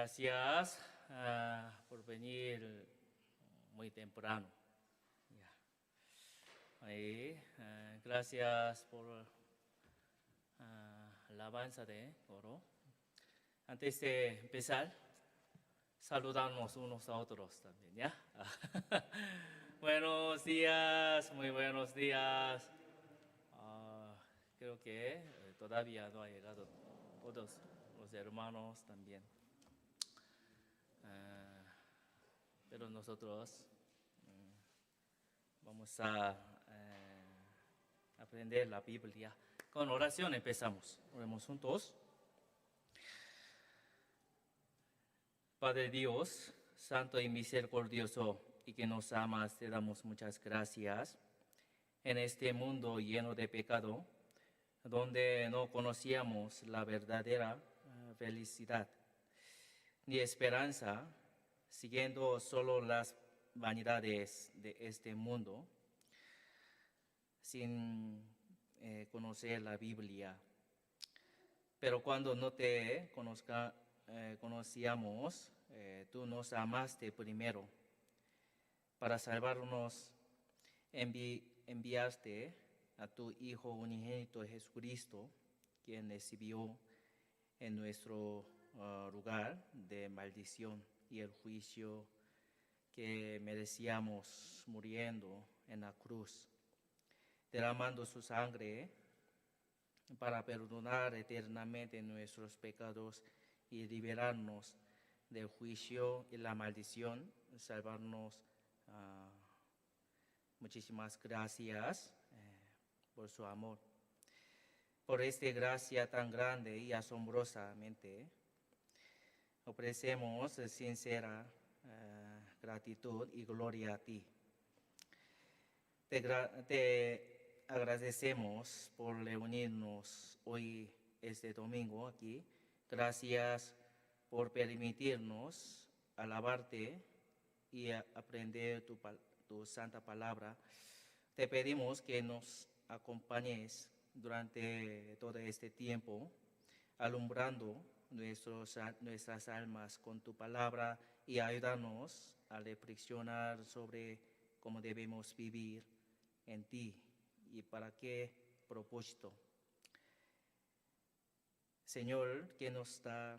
Gracias por venir muy temprano. Gracias por la alabanza de coro. Antes de empezar, saludamos unos a otros también, ¿ya? Buenos días, muy buenos días. Creo que todavía no han llegado todos los hermanos también. Pero nosotros vamos a aprender la Biblia. Con oración empezamos. Oremos juntos. Padre Dios, santo y misericordioso, y que nos amas, te damos muchas gracias. En este mundo lleno de pecado, donde no conocíamos la verdadera felicidad ni esperanza, siguiendo solo las vanidades de este mundo, sin conocer la Biblia. Pero cuando no te conocíamos, tú nos amaste primero. Para salvarnos, enviaste a tu Hijo unigénito Jesucristo, quien recibió en nuestro lugar de maldición y el juicio que merecíamos, muriendo en la cruz, derramando su sangre para perdonar eternamente nuestros pecados y liberarnos del juicio y la maldición, salvarnos. Muchísimas gracias por su amor. Por esta gracia tan grande y asombrosamente, ofrecemos sincera gratitud y gloria a ti. Te agradecemos por reunirnos hoy, este domingo, aquí. Gracias por permitirnos alabarte y aprender tu santa palabra. Te pedimos que nos acompañes durante todo este tiempo, alumbrando nuestras almas con tu palabra y ayudarnos a reflexionar sobre cómo debemos vivir en ti y para qué propósito. Señor, que nos da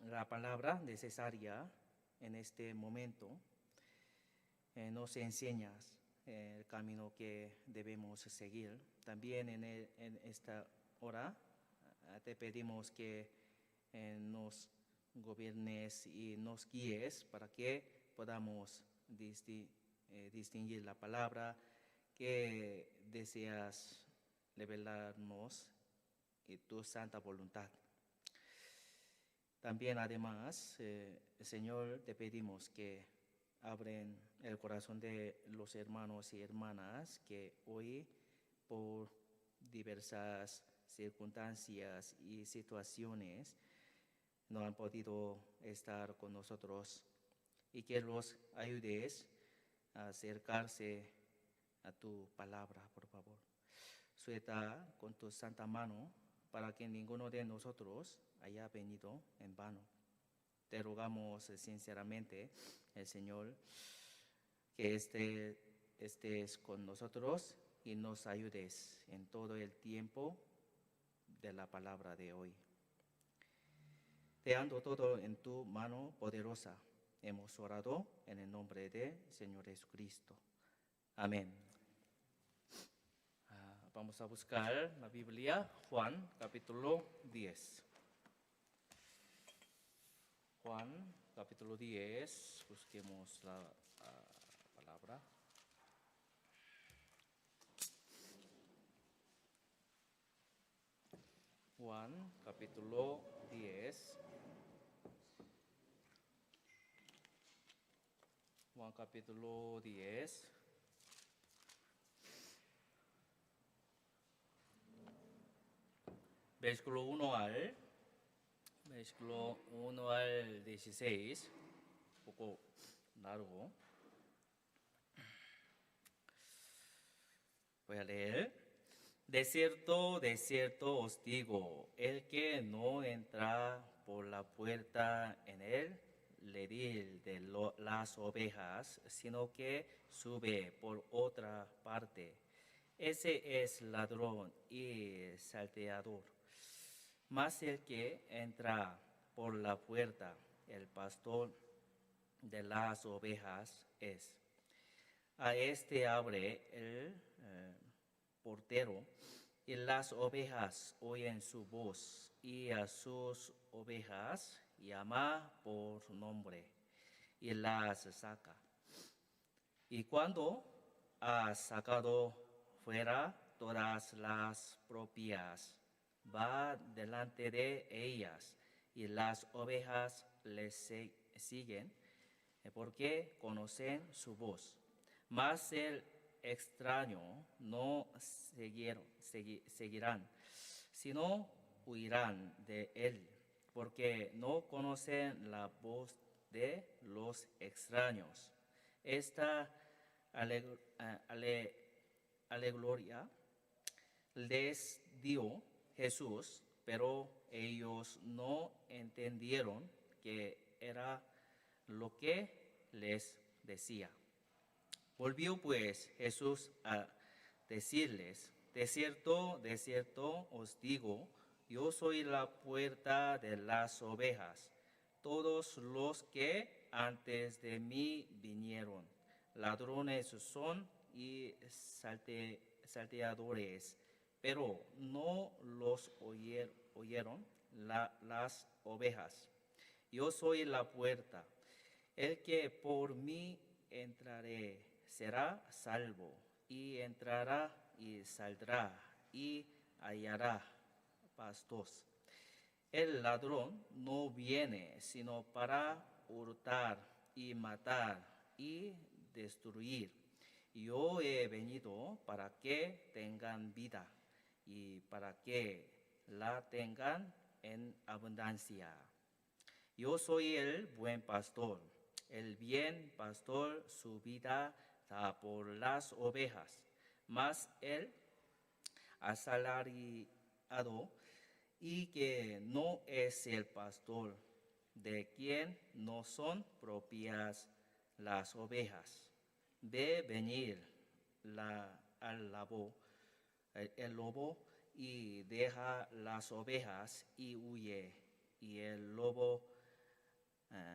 la palabra necesaria en este momento, nos enseñas el camino que debemos seguir. También en esta hora te pedimos que nos gobiernes y nos guíes para que podamos distinguir la palabra que deseas revelarnos y tu santa voluntad. También además, Señor, te pedimos que abren el corazón de los hermanos y hermanas que hoy, por diversas circunstancias y situaciones, no han podido estar con nosotros, y que los ayudes a acercarse a tu palabra, por favor. Suelta con tu santa mano para que ninguno de nosotros haya venido en vano. Te rogamos sinceramente, el Señor, que estés con nosotros y nos ayudes en todo el tiempo de la palabra de hoy. Te ando todo en tu mano poderosa. Hemos orado en el nombre de Señor Jesucristo. Amén. Vamos a buscar la Biblia, Juan, capítulo 10. Juan, capítulo 10, busquemos la palabra. Juan, capítulo 10. Juan, capítulo 10. Versículo 1 al 16, un poco largo. Voy a leer. De cierto os digo, el que no entra por la puerta en él, redil de las ovejas, sino que sube por otra parte, ese es ladrón y salteador. Mas el que entra por la puerta, el pastor de las ovejas es. A este abre el portero, y las ovejas oyen su voz, y a sus ovejas llama por nombre, y las saca. Y cuando ha sacado fuera todas las propias, va delante de ellas, y las ovejas les siguen, porque conocen su voz. Mas el extraño no seguirán, sino huirán de él, porque no conocen la voz de los extraños. Esta alegoría les dio Jesús, pero ellos no entendieron que era lo que les decía. Volvió pues Jesús a decirles, de cierto os digo, yo soy la puerta de las ovejas. Todos los que antes de mí vinieron, ladrones son y salteadores, pero no los oyeron las ovejas. Yo soy la puerta. El que por mí entrare será salvo, y entrará y saldrá y hallará pastos. El ladrón no viene sino para hurtar y matar y destruir. Yo he venido para que tengan vida y para que la tengan en abundancia. Yo soy el buen pastor. El bien pastor su vida da por las ovejas, mas el asalariado y que no es el pastor, de quien no son propias las ovejas, ve venir el lobo y deja las ovejas y huye, y el lobo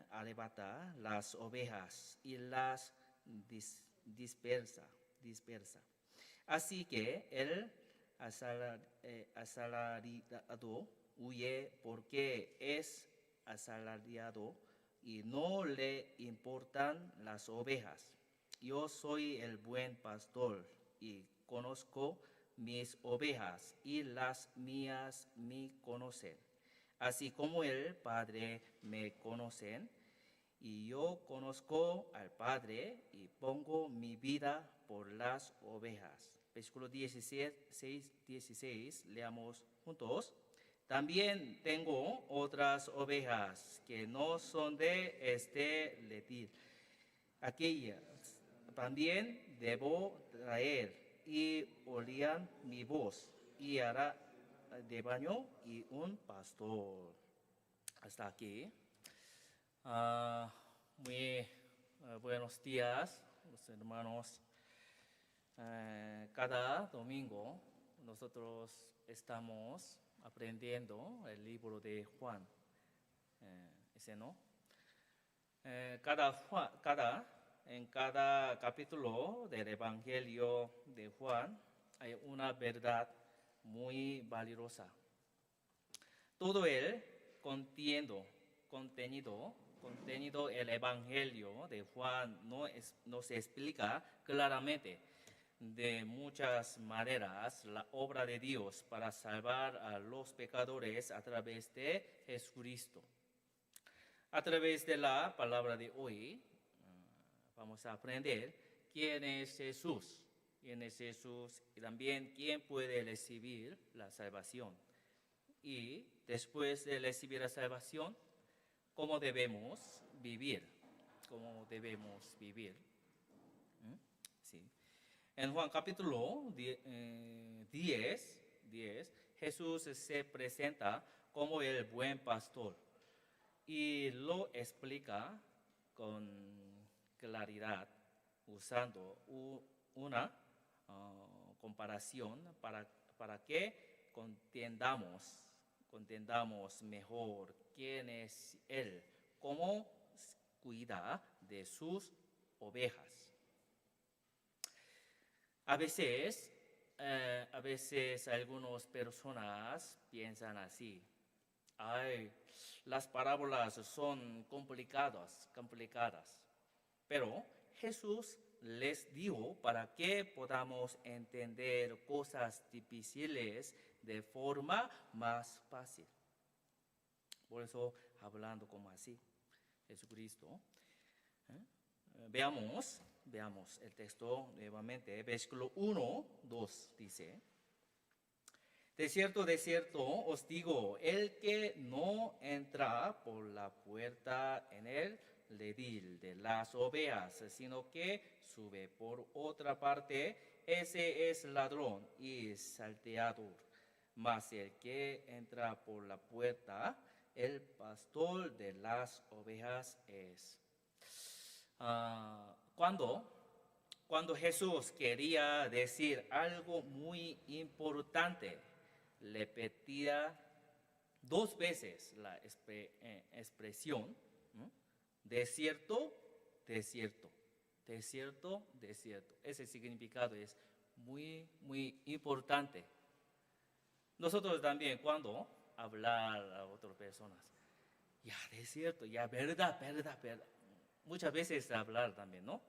arrebata las ovejas y las dispersa. Así que el asalariado huye porque es asalariado y no le importan las ovejas. Yo soy el buen pastor y conozco mis ovejas y las mías me conocen. así como el Padre me conocen, y yo conozco al Padre y pongo mi vida por las ovejas. Versículo 16, leamos juntos. También tengo otras ovejas que no son de este redil. Aquellas también debo traer y oían mi voz y hará de baño y un pastor. Hasta aquí. Muy buenos días, los hermanos. Cada domingo nosotros estamos aprendiendo el libro de Juan. ¿Ese no? En cada capítulo del Evangelio de Juan hay una verdad muy valiosa. Todo el contenido el Evangelio de Juan nos explica claramente de muchas maneras la obra de Dios para salvar a los pecadores a través de Jesucristo. A través de la palabra de hoy vamos a aprender quién es Jesús y también quién puede recibir la salvación. Y después de recibir la salvación, ¿cómo debemos vivir? Sí. En Juan capítulo 10, Jesús se presenta como el buen pastor y lo explica con claridad usando una comparación para que contendamos mejor quién es Él, cómo cuida de sus ovejas. A veces algunas personas piensan así: ay, las parábolas son complicadas, pero Jesús les dijo para que podamos entender cosas difíciles de forma más fácil. Por eso, hablando como así, Jesucristo. Veamos el texto nuevamente. Versículo 1, 2 dice: de cierto, os digo, el que no entra por la puerta en el redil de las ovejas, sino que sube por otra parte, ese es ladrón y salteador. Mas el que entra por la puerta, el pastor de las ovejas es. Cuando Jesús quería decir algo muy importante, le repetía 2 veces la expresión, ¿no? De cierto. Ese significado es muy, muy importante. Nosotros también, cuando hablar a otras personas, ya, de cierto, ya, verdad. Muchas veces hablar también, ¿no?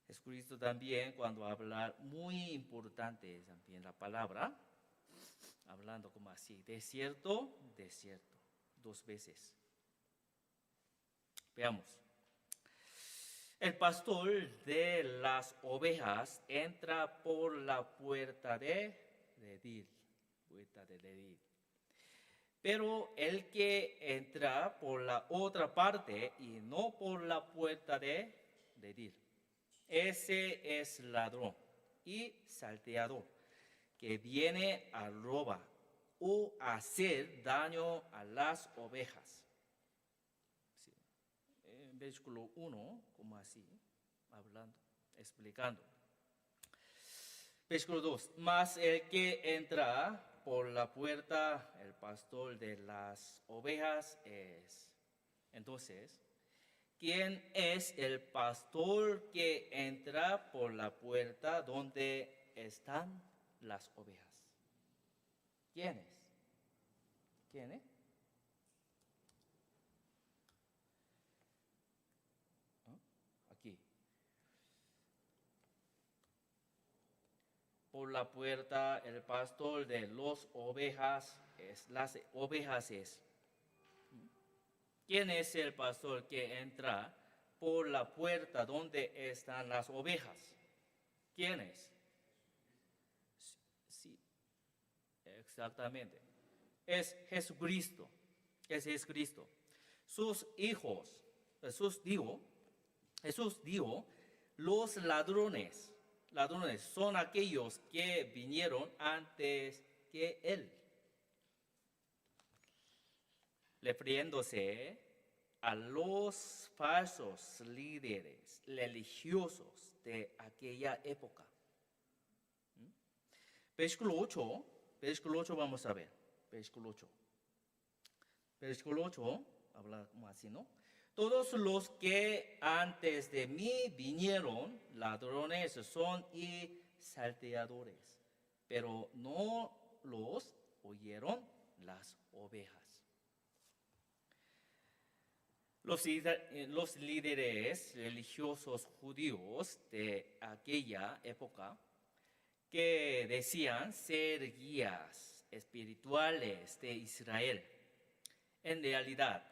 Jesucristo también, cuando hablar, muy importante también la palabra, hablando como así, de cierto, 2 veces. Veamos. El pastor de las ovejas entra por la puerta de redil. Pero el que entra por la otra parte y no por la puerta de redil, ese es ladrón y salteador, que viene a robar o a hacer daño a las ovejas. Sí. En versículo 1, como así, hablando, explicando. Versículo 2, mas el que entra por la puerta, el pastor de las ovejas es. Entonces, ¿quién es el pastor que entra por la puerta donde están las ovejas? ¿Quién es? Aquí. por la puerta, el pastor de las ovejas es. ¿Quién es el pastor que entra por la puerta donde están las ovejas? ¿Quién es? Sí, exactamente. Es Jesucristo. Es Jesucristo. Sus hijos, Jesús dijo, los ladrones son aquellos que vinieron antes que Él, refiriéndose a los falsos líderes religiosos de aquella época. Versículo 8 vamos a ver, versículo 8, habla como así, ¿no? Todos los que antes de mí vinieron, ladrones son y salteadores, pero no los oyeron las ovejas. Los líderes religiosos judíos de aquella época, que decían ser guías espirituales de Israel, en realidad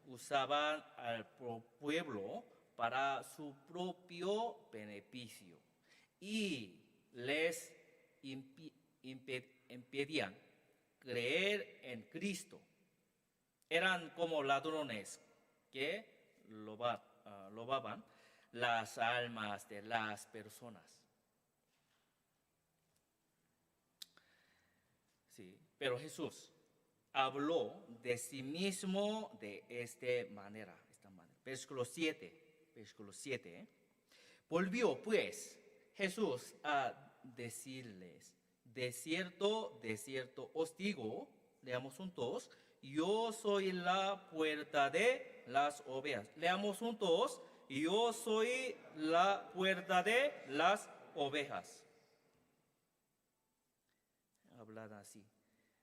usaban al pueblo para su propio beneficio y les impedían creer en Cristo. Eran como ladrones que robaban las almas de las personas. Sí, pero Jesús habló de sí mismo de esta manera. Versículo 7. Volvió pues Jesús a decirles: de cierto os digo, leamos juntos, yo soy la puerta de las ovejas. Leamos juntos, yo soy la puerta de las ovejas. Hablar así.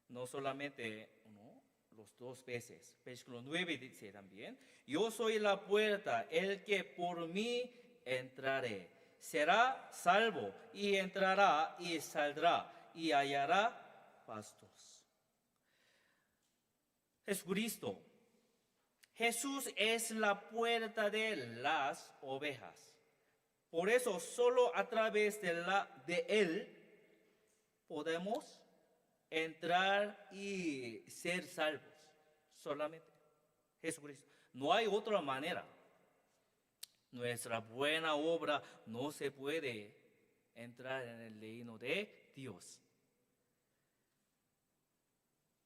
No solamente los dos veces. Versículo 9 dice también: yo soy la puerta, el que por mí entrare será salvo, y entrará y saldrá y hallará pastos. Jesucristo. Jesús es la puerta de las ovejas. Por eso solo a través de Él podemos entrar y ser salvos. Solamente Jesucristo. No hay otra manera. Nuestra buena obra no se puede entrar en el reino de Dios.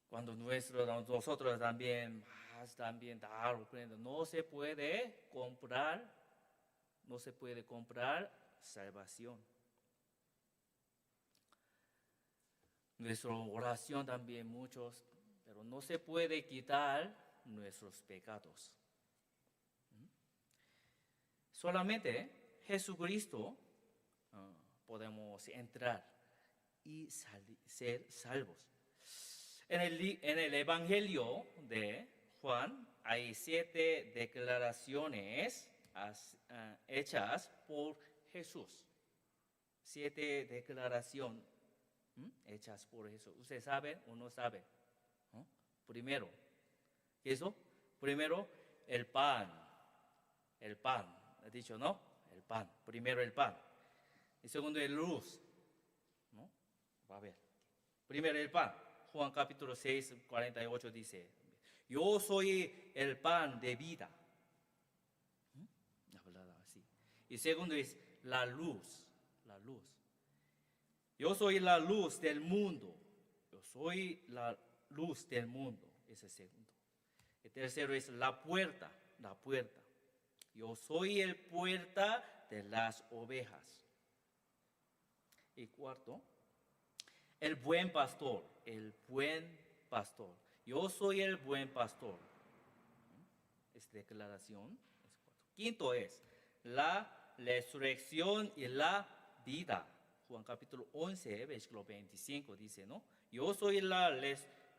Cuando nosotros también dar ofrenda, no se puede comprar salvación. Nuestra oración también muchos, pero no se puede quitar nuestros pecados. Solamente Jesucristo podemos entrar y ser salvos. En el Evangelio de Juan hay 7 declaraciones hechas por Jesús. 7 declaraciones hechas por Jesús. ¿Usted sabe o no sabe? Primero, ¿eso? Primero, el pan. El pan, ¿ha dicho, no? El pan. Primero el pan. Y segundo, el luz. ¿No? Va a ver. Primero el pan. Juan capítulo 6, 48 dice: yo soy el pan de vida. Así. Y segundo es la luz. La luz. Yo soy la luz del mundo. Yo soy la luz del mundo. Ese es el segundo. El tercero es la puerta. La puerta. Yo soy el puerta de las ovejas. Y cuarto, el buen pastor. El buen pastor. Yo soy el buen pastor. Es declaración. Quinto es la resurrección y la vida. Juan capítulo 11, versículo 25 dice, ¿no? Yo soy la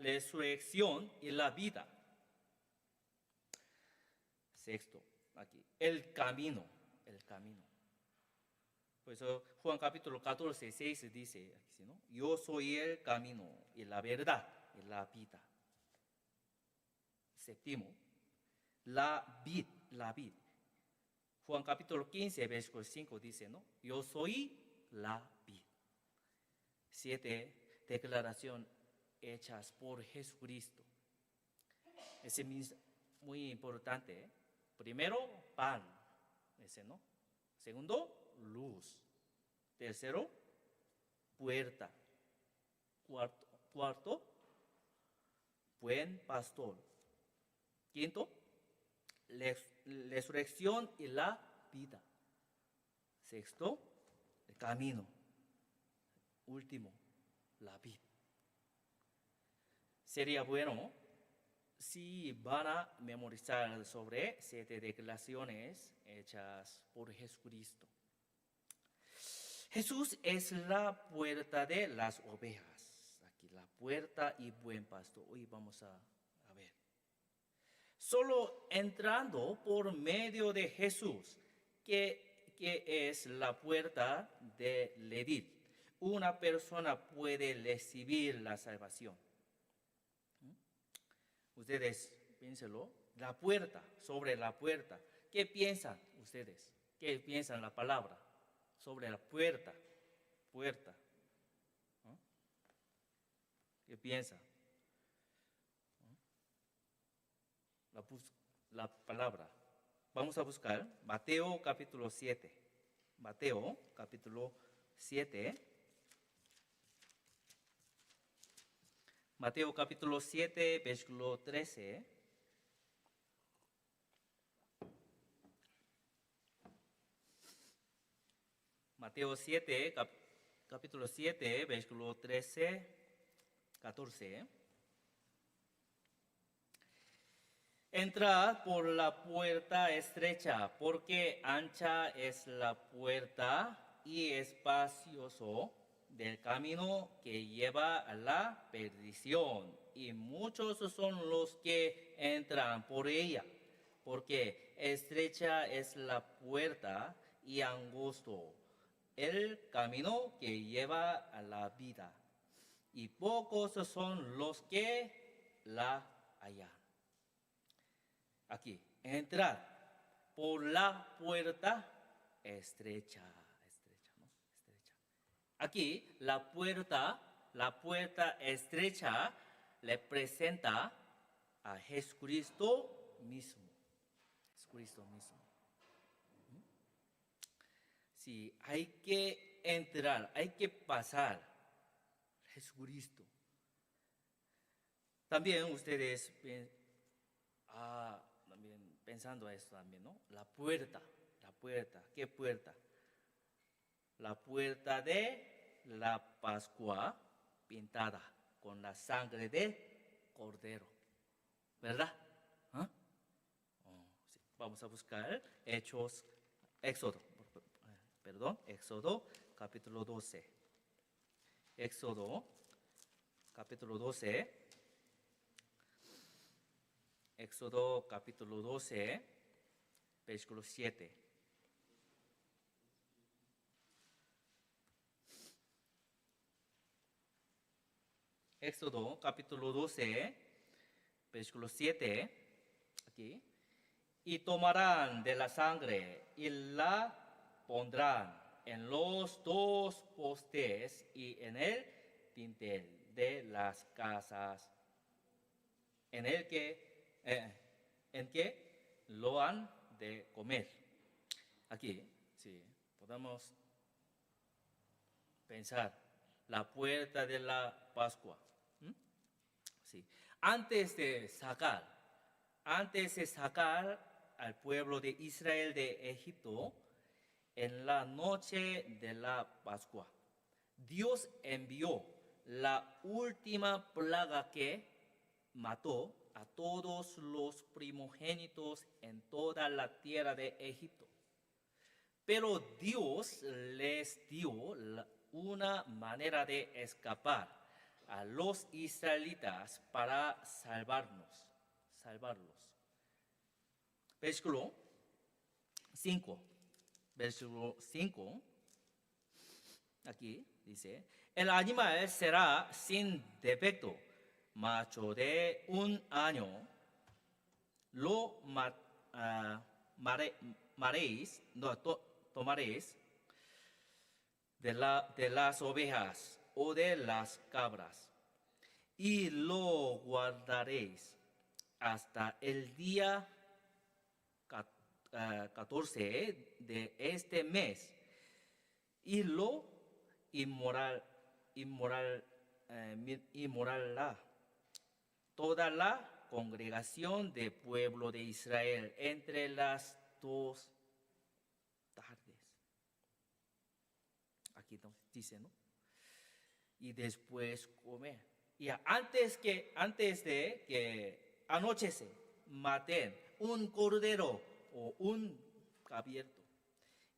resurrección y la vida. Sexto, aquí, el camino. El camino. Por eso Juan capítulo 14, 6 dice, aquí, ¿no? Yo soy el camino y la verdad y la vida. Séptimo, la vid, la vid. Juan capítulo 15, versículo 5 dice, ¿no? Yo soy la vid. 7, declaración hechas por Jesucristo. Ese es muy importante, ¿eh? Primero, pan, ese, ¿no? Segundo, luz. Tercero, puerta. Cuarto, buen pastor. Quinto, resurrección y la vida. Sexto, el camino. Último, la vida. Sería bueno si van a memorizar sobre 7 declaraciones hechas por Jesucristo. Jesús es la puerta de las ovejas. Aquí la puerta y buen pastor. Hoy vamos a ver. Solo entrando por medio de Jesús, que es la puerta de Leví, una persona puede recibir la salvación. Ustedes piénsenlo, la puerta, sobre la puerta. ¿Qué piensan ustedes? ¿Qué piensan la palabra? Sobre la puerta, puerta. ¿No? ¿Qué piensan? La palabra. Vamos a buscar Mateo capítulo 7. Mateo capítulo 7. Mateo capítulo 7, versículo 13. Mateo 7, capítulo 7, versículo 13, 14. Entrad por la puerta estrecha, porque ancha es la puerta y espacioso del camino que lleva a la perdición, y muchos son los que entran por ella, porque estrecha es la puerta y angosto el camino que lleva a la vida, y pocos son los que la hallan. Aquí, entrad por la puerta estrecha, ¿no? Estrecha. Aquí, la puerta estrecha representa a Jesucristo mismo. Jesucristo mismo. Sí, hay que entrar, hay que pasar. Jesucristo. También ustedes también pensando esto también, ¿no? La puerta, ¿qué puerta? La puerta de la Pascua pintada con la sangre de cordero, ¿verdad? ¿Ah? Sí. Vamos a buscar Éxodo capítulo 12. Éxodo capítulo 12. Éxodo capítulo 12, versículo 7. Éxodo capítulo 12, versículo 7. Aquí. Y tomarán de la sangre y la pondrán en los 2 postes y en el dintel de las casas en que lo han de comer. Aquí, sí, podemos pensar la puerta de la Pascua. Sí. Antes de sacar al pueblo de Israel de Egipto, en la noche de la Pascua, Dios envió la última plaga que mató a todos los primogénitos en toda la tierra de Egipto. Pero Dios les dio una manera de escapar a los israelitas para salvarlos. Versículo 5. aquí dice, el animal será sin defecto, macho de 1 año, lo tomaréis de las ovejas o de las cabras, y lo guardaréis hasta el día 14 de este mes, y lo inmolará toda la congregación del pueblo de Israel entre las 2 tardes. Aquí dice, ¿no? Y después comer. Y antes de que anochece, maten un cordero o un cabrito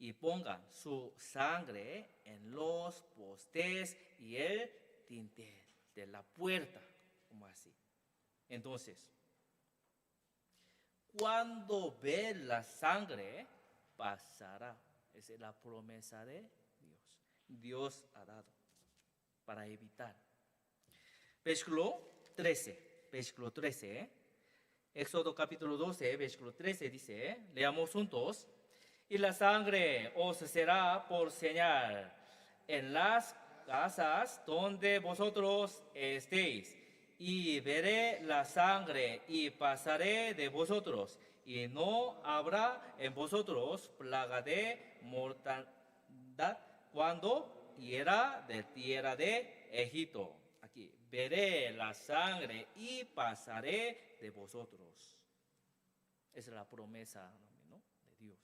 y pongan su sangre en los postes y el dintel de la puerta, como así. Entonces, cuando ve la sangre, pasará. Esa es la promesa de Dios. Dios ha dado para evitar. Versículo 13. Éxodo capítulo 12, versículo 13 dice, leamos juntos. Y la sangre os será por señal en las casas donde vosotros estéis. Y veré la sangre y pasaré de vosotros. Y no habrá en vosotros plaga de mortandad cuando hiera de tierra de Egipto. Aquí, veré la sangre y pasaré de vosotros. Esa es la promesa, ¿no?, de Dios.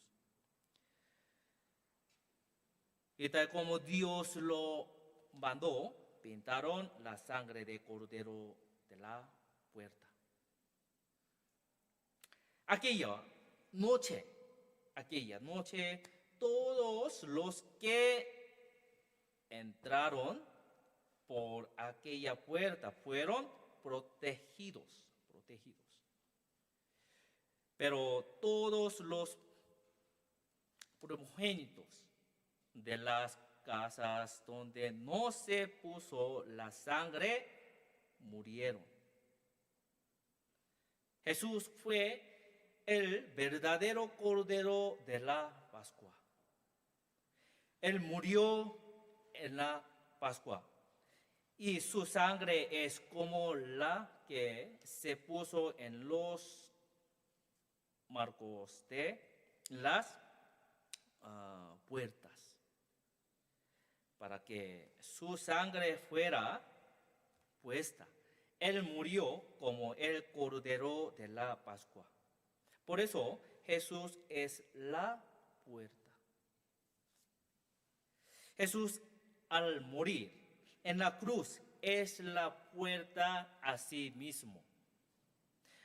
Y tal como Dios lo mandó, pintaron la sangre de cordero de la puerta. Aquella noche, todos los que entraron por aquella puerta fueron protegidos. Pero todos los primogénitos de las casas donde no se puso la sangre murieron. Jesús fue el verdadero Cordero de la Pascua. Él murió en la Pascua y su sangre es como la que se puso en los marcos de las puertas, para que su sangre fuera puesta. Él murió como el Cordero de la Pascua. Por eso Jesús es la puerta. Jesús, al morir en la cruz, es la puerta a sí mismo.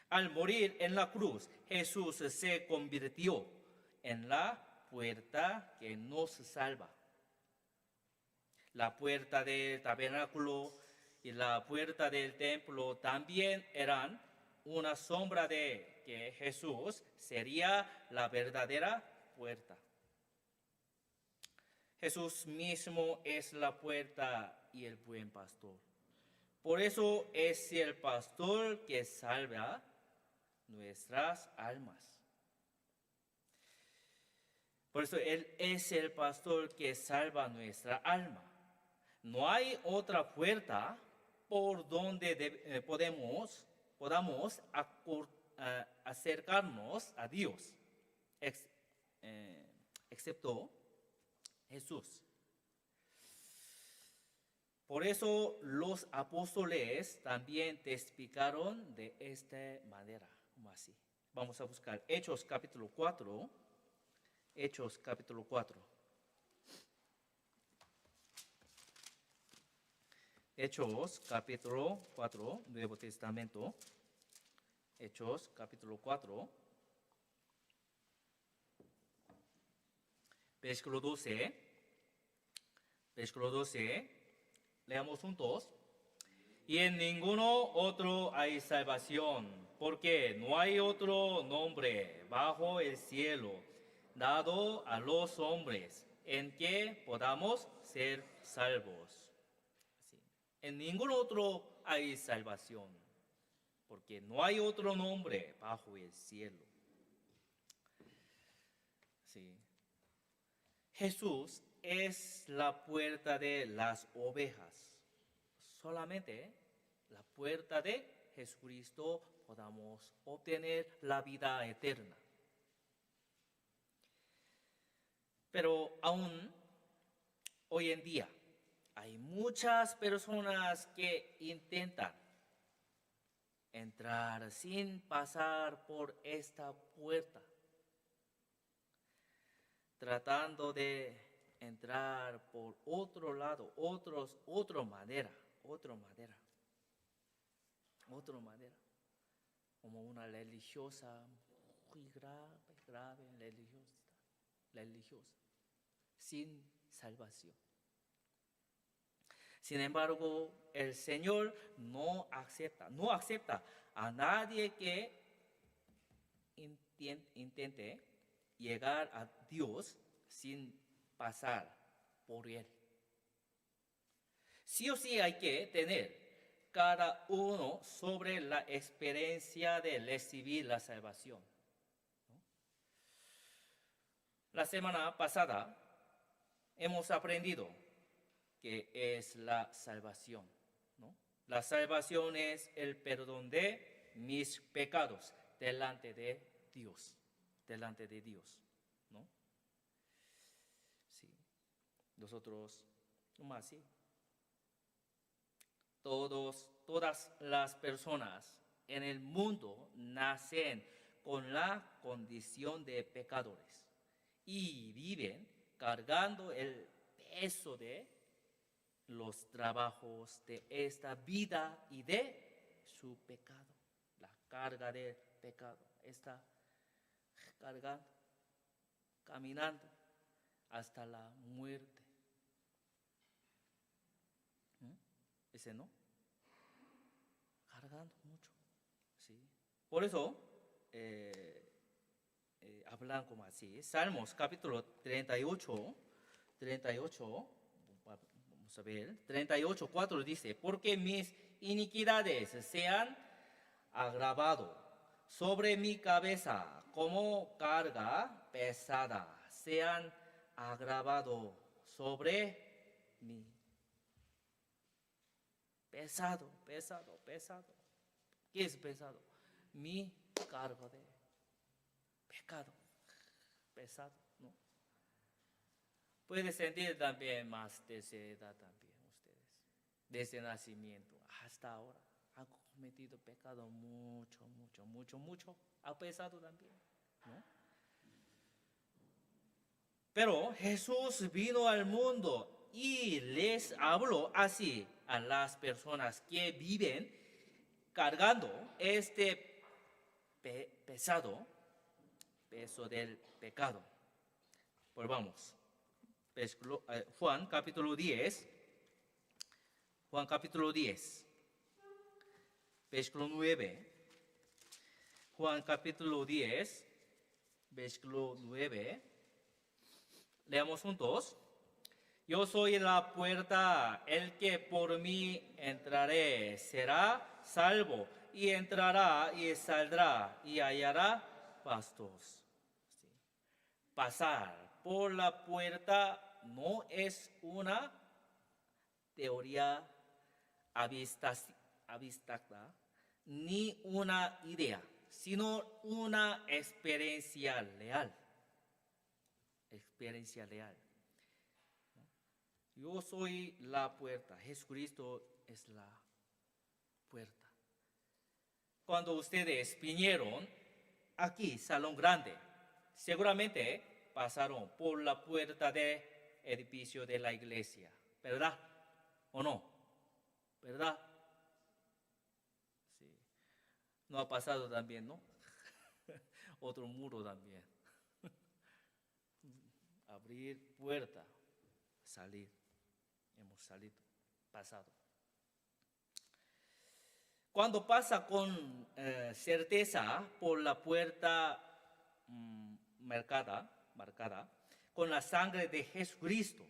Al morir en la cruz, Jesús se convirtió en la puerta que nos salva. La puerta del tabernáculo y la puerta del templo también eran una sombra de que Jesús sería la verdadera puerta. Jesús mismo es la puerta y el buen pastor. Por eso es el pastor que salva nuestras almas. Por eso Él es el pastor que salva nuestra alma. No hay otra puerta por donde podamos acercarnos a Dios, excepto Jesús. Por eso los apóstoles también testificaron de esta manera, como así. Vamos a buscar Hechos capítulo 4. Hechos capítulo 4. Hechos capítulo 4, Nuevo Testamento. Hechos capítulo 4. Versículo 12. Versículo 12. Leamos juntos. Y en ninguno otro hay salvación, porque no hay otro nombre bajo el cielo dado a los hombres en que podamos ser salvos. Sí. En ningún otro hay salvación, porque no hay otro nombre bajo el cielo. Sí. Jesús es la puerta de las ovejas. Solamente la puerta de Jesucristo podamos obtener la vida eterna. Pero aún hoy en día hay muchas personas que intentan entrar sin pasar por esta puerta, tratando de entrar por otro lado, otra manera, como una religiosa muy grave religiosa, sin salvación. Sin embargo, el Señor no acepta a nadie que intente llegar a Dios sin pasar por Él. Sí o sí hay que tener cada uno sobre la experiencia de recibir la salvación. La semana pasada hemos aprendido que es la salvación, ¿no? La salvación es el perdón de mis pecados delante de Dios, ¿no? Sí. Nosotros, nomás sí. Todas las personas en el mundo nacen con la condición de pecadores y viven cargando el peso de los trabajos de esta vida y de su pecado. La carga del pecado está cargando, caminando hasta la muerte. Ese no, cargando mucho, ¿sí? Por eso hablan como así. Salmos capítulo 38, vamos a ver, 38:4 dice: porque mis iniquidades se han agravado sobre mi cabeza como carga pesada, se han agravado sobre mí. Pesado. ¿Qué es pesado? Mi cargo de pecado. Pesado, ¿no? Puede sentir también más desde edad también ustedes. Desde nacimiento hasta ahora han cometido pecado mucho. Ha pesado también, ¿no? Pero Jesús vino al mundo y les habló así a las personas que viven cargando este pesado peso del pecado. Pues vamos. Juan capítulo 10, versículo 9. Juan capítulo 10, versículo 9. Leamos juntos. Yo soy la puerta, el que por mí entraré será salvo, y entrará y saldrá y hallará pastos. Sí. Pasar por la puerta no es una teoría avistada ni una idea, sino una experiencia real. Yo soy la puerta. Jesucristo es la puerta. Cuando ustedes vinieron aquí, Salón Grande, seguramente pasaron por la puerta del edificio de la iglesia, ¿verdad? ¿O no? ¿Verdad? Sí. No ha pasado también, ¿no? Otro muro también. Abrir puerta, salir. Hemos salido, pasado. Cuando pasa con certeza por la puerta marcada con la sangre de Jesucristo,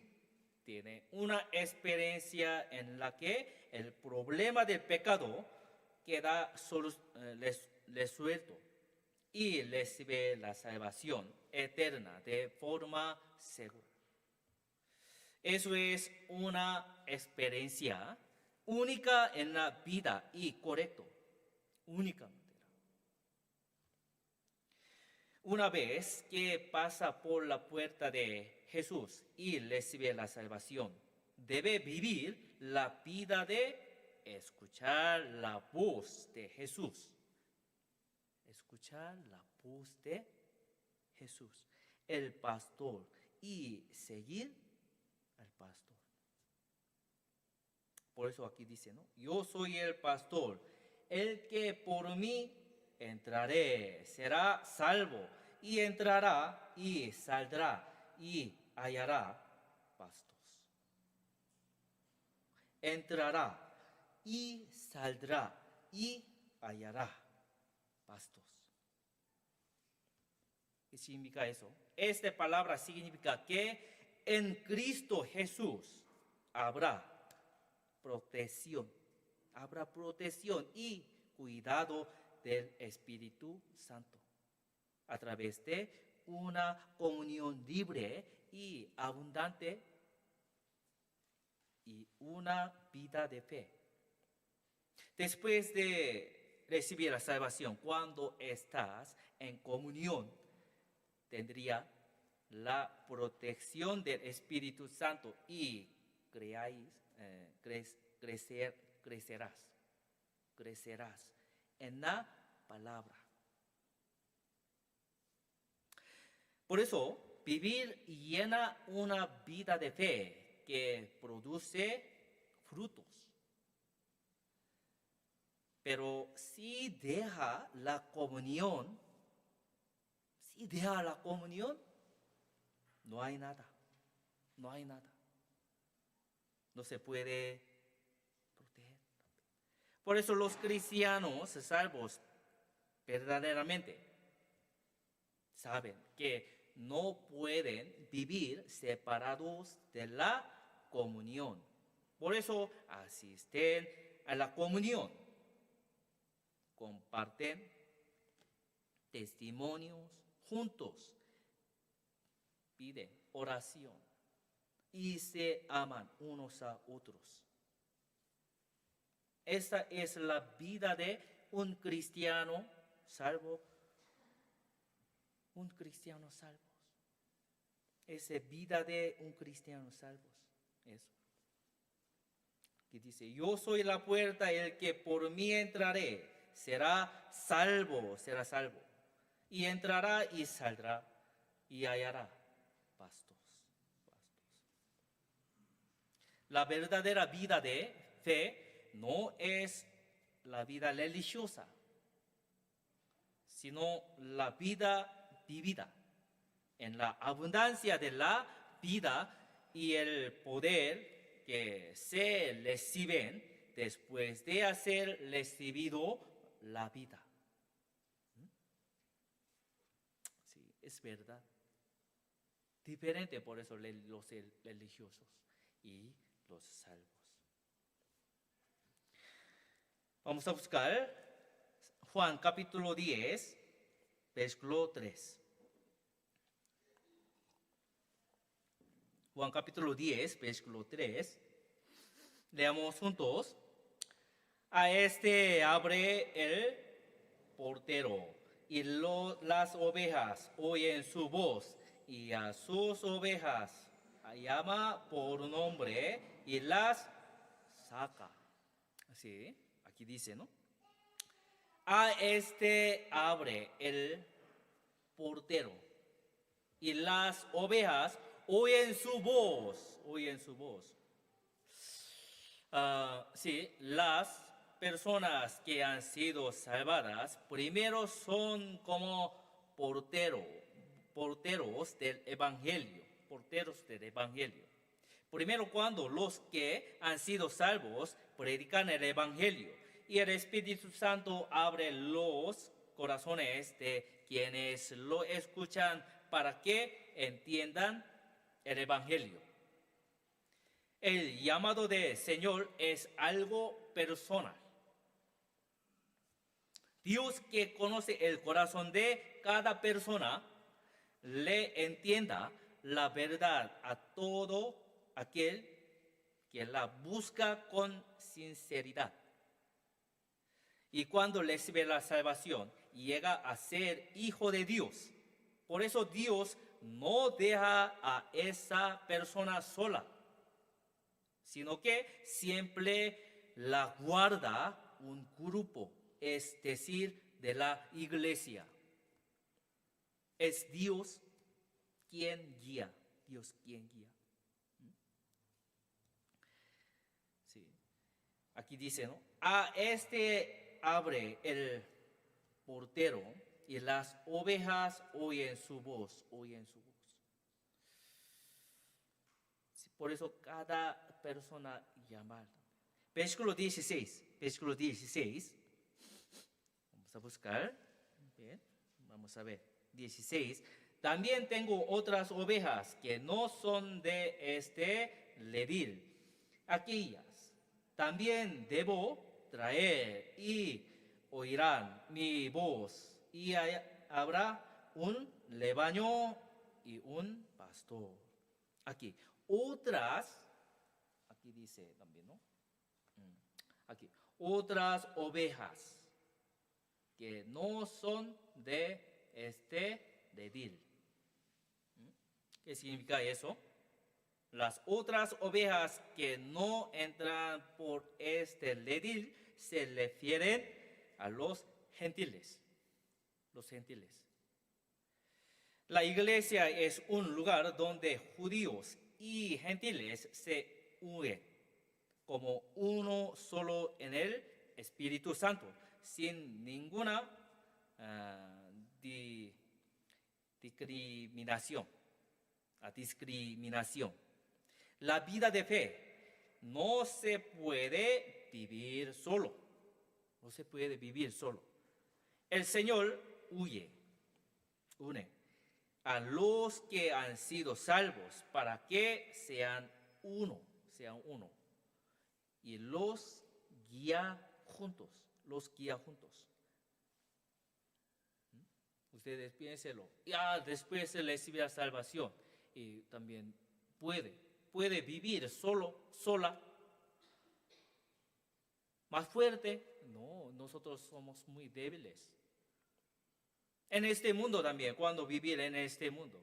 tiene una experiencia en la que el problema del pecado queda resuelto y recibe la salvación eterna de forma segura. Eso es una experiencia única en la vida y correcto, únicamente. Una vez que pasa por la puerta de Jesús y recibe la salvación, debe vivir la vida de escuchar la voz de Jesús. Escuchar la voz de Jesús, el pastor, y seguir al pastor. Por eso aquí dice, ¿no? Yo soy el pastor, el que por mí entraré, será salvo, y entrará y saldrá y hallará pastos. Entrará y saldrá y hallará pastos. ¿Qué significa eso? Esta palabra significa que en Cristo Jesús habrá protección y cuidado del Espíritu Santo a través de una comunión libre y abundante y una vida de fe. Después de recibir la salvación, cuando estás en comunión, tendría la protección del Espíritu Santo y crecerás en la palabra. Por eso, vivir llena una vida de fe que produce frutos. Pero si deja la comunión, no hay nada. No se puede proteger. Por eso los cristianos salvos verdaderamente saben que no pueden vivir separados de la comunión. Por eso asisten a la comunión, comparten testimonios juntos, piden oración y se aman unos a otros. Esta es la vida de un cristiano salvo. Esa vida de un cristiano salvo. Eso. Que dice, yo soy la puerta, el que por mí entraré, será salvo. Y entrará y saldrá y hallará pastos. La verdadera vida de fe no es la vida religiosa, sino la vida vivida en la abundancia de la vida y el poder que se reciben después de haber recibido la vida. Sí, es verdad. Diferente por eso los religiosos y los salvos. Vamos a buscar Juan capítulo 10, versículo 3. Juan capítulo 10, versículo 3. Leamos juntos. A este abre el portero y las ovejas oyen su voz y a sus ovejas llama por nombre y las saca. Así, aquí dice, ¿no? A este abre el portero y las ovejas oyen su voz. Sí, las personas que han sido salvadas primero son como porteros del evangelio. Primero, cuando los que han sido salvos predican el evangelio y el Espíritu Santo abre los corazones de quienes lo escuchan para que entiendan el evangelio. El llamado de Señor es algo personal. Dios, que conoce el corazón de cada persona, le entienda la verdad a todo aquel que la busca con sinceridad. Y cuando recibe la salvación, llega a ser hijo de Dios. Por eso Dios no deja a esa persona sola, sino que siempre la guarda un grupo, es decir, de la iglesia. Es Dios quien guía, Dios quien guía. Sí. Aquí dice, ¿no? A este abre el portero y las ovejas oyen su voz, oyen su voz. Sí, por eso cada persona llama. Versículo 16, versículo 16. Vamos a buscar. Bien, vamos a ver. 16. También tengo otras ovejas que no son de este redil. Aquellas también debo traer y oirán mi voz. Y habrá un rebaño y un pastor. Aquí. Otras, aquí dice también, ¿no? Aquí. Otras ovejas que no son de este redil. ¿Qué significa eso? Las otras ovejas que no entran por este redil se refieren a los gentiles. Los gentiles. La iglesia es un lugar donde judíos y gentiles se unen como uno solo en el Espíritu Santo, sin ninguna discriminación. La vida de fe no se puede vivir solo. No se puede vivir solo. El Señor une a los que han sido salvos para que sean uno. Y los guía juntos. Ustedes piénsenlo. Ya después de recibir la salvación, y también puede vivir sola. Más fuerte, no, nosotros somos muy débiles. En este mundo también, cuando vivir en este mundo,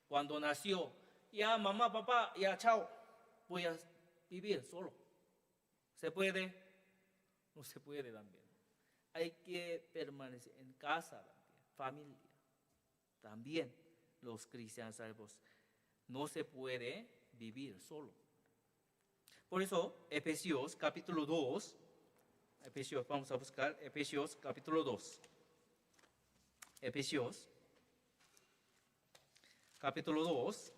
cuando nació, ya mamá, papá, ya chao, voy a vivir solo. ¿Se puede? No se puede también. Hay que permanecer en casa también, familia. También los cristianos salvos. No se puede vivir solo. Por eso, Efesios capítulo 2, vamos a buscar Efesios capítulo 2. Efesios capítulo 2,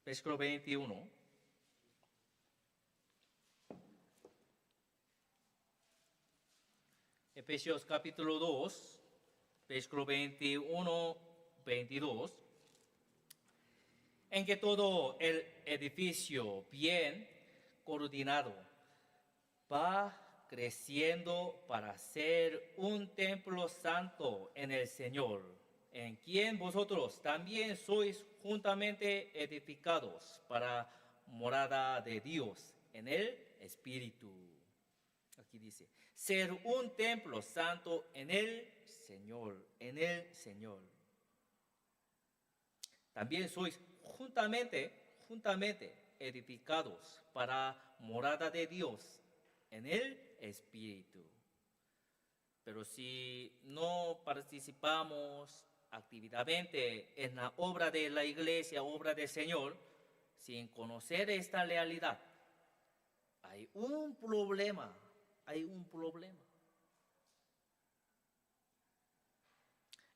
versículo 21. Efesios capítulo 2, versículo 21, 22. En que todo el edificio bien coordinado va creciendo para ser un templo santo en el Señor, en quien vosotros también sois juntamente edificados para morada de Dios en el Espíritu. Aquí dice, ser un templo santo en el Señor, También sois juntamente edificados para morada de Dios en el Espíritu. Pero si no participamos activamente en la obra de la iglesia, obra del Señor, sin conocer esta realidad, hay un problema.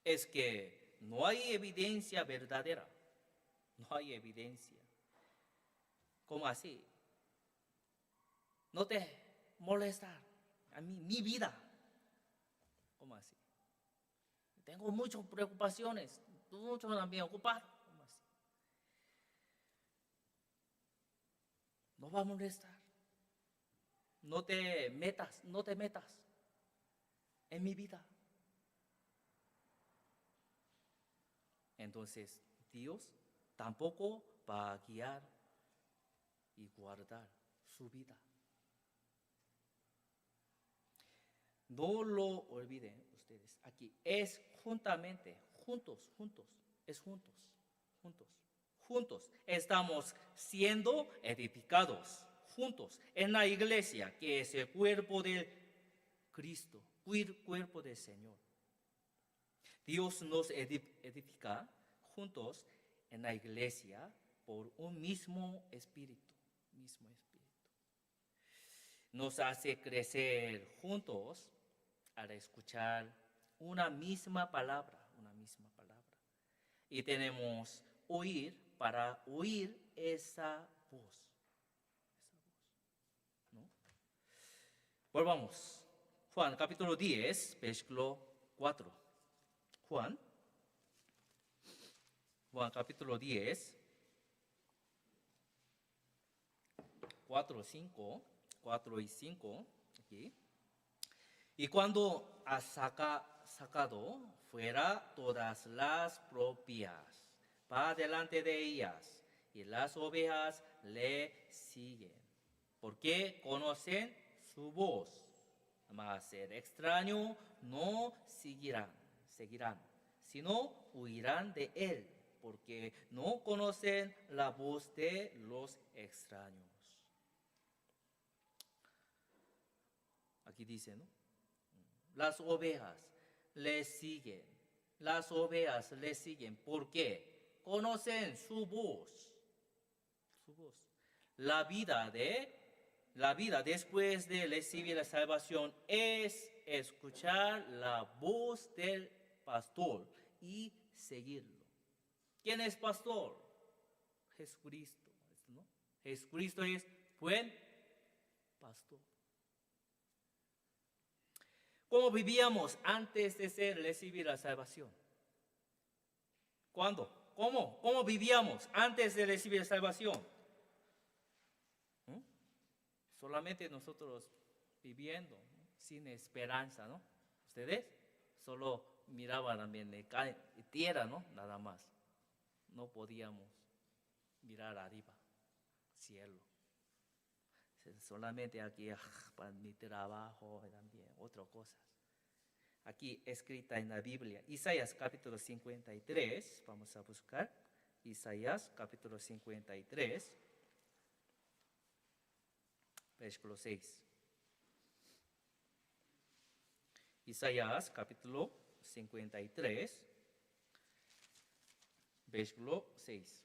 Es que no hay evidencia verdadera. No hay evidencia. ¿Cómo así? No te molesta a mí, mi vida. ¿Cómo así? Tengo muchas preocupaciones. Mucho también ocupado. ¿Cómo así? no va a molestar. No te metas en mi vida. Entonces, Dios tampoco va a guiar y guardar su vida. No lo olviden ustedes. Aquí es juntamente, juntos. Estamos siendo edificados juntos en la iglesia, que es el cuerpo del Cristo, cuerpo del Señor. Dios nos edifica juntos en la iglesia por un mismo espíritu. Nos hace crecer juntos al escuchar una misma palabra. Y tenemos oír para oír esa voz. ¿No? Volvamos. Juan capítulo 10, versículo 4. Juan capítulo 10, 4 y 5, aquí. Y cuando ha sacado fuera todas las propias, va delante de ellas, y las ovejas le siguen, porque conocen su voz. Mas el extraño no seguirán, sino huirán de él, porque no conocen la voz de los extraños. Aquí dice, ¿no? Las ovejas le siguen. ¿Por qué? Conocen su voz. La vida después de recibir la salvación es escuchar la voz del pastor y seguirlo. ¿Quién es pastor? Jesucristo, ¿no? Jesucristo es buen pastor. ¿Cómo vivíamos antes de recibir la salvación? ¿Cuándo? ¿Cómo vivíamos antes de recibir la salvación? Solamente nosotros viviendo, ¿no? Sin esperanza, ¿no? Ustedes solo miraban también de tierra, ¿no? Nada más. No podíamos mirar arriba, cielo. Solamente aquí para mi trabajo y también otras cosas. Aquí escrita en la Biblia, Isaías capítulo 53, vamos a buscar Isaías capítulo 53, versículo 6. Isaías capítulo 53, versículo 6.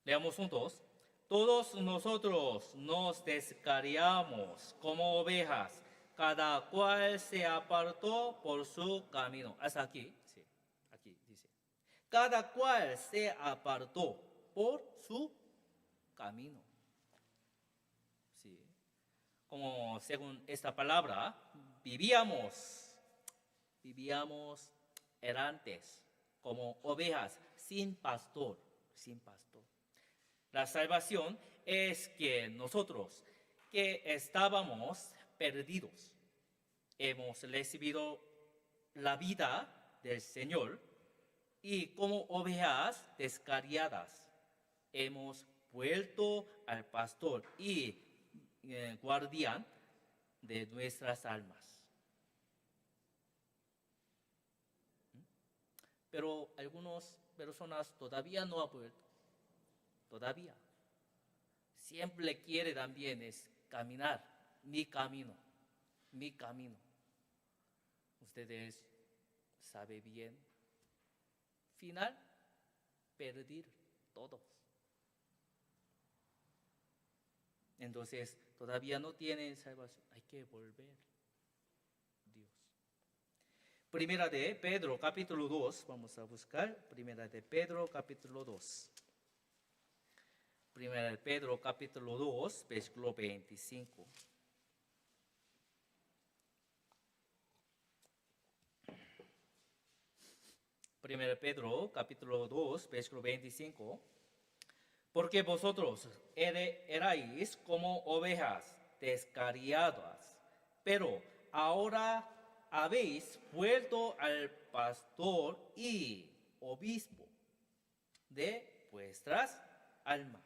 Leamos juntos. Todos nosotros nos descarriamos como ovejas, cada cual se apartó por su camino. Hasta aquí, sí, aquí dice. Cada cual se apartó por su camino. Sí. Como según esta palabra, vivíamos errantes, como ovejas sin pastor. La salvación es que nosotros, que estábamos perdidos, hemos recibido la vida del Señor y como ovejas descarriadas, hemos vuelto al pastor y guardián de nuestras almas. Pero algunas personas todavía no han vuelto. Todavía. Siempre quiere también es caminar mi camino. Ustedes saben bien. Final, perder todos. Entonces, todavía no tienen salvación. Hay que volver. Dios. Primera de Pedro, capítulo 2. Vamos a buscar. Primera de Pedro, capítulo 2. Primera de Pedro, capítulo 2, versículo 25. 1 Pedro, capítulo 2, versículo 25. Porque vosotros erais como ovejas descarriadas, pero ahora habéis vuelto al pastor y obispo de vuestras almas.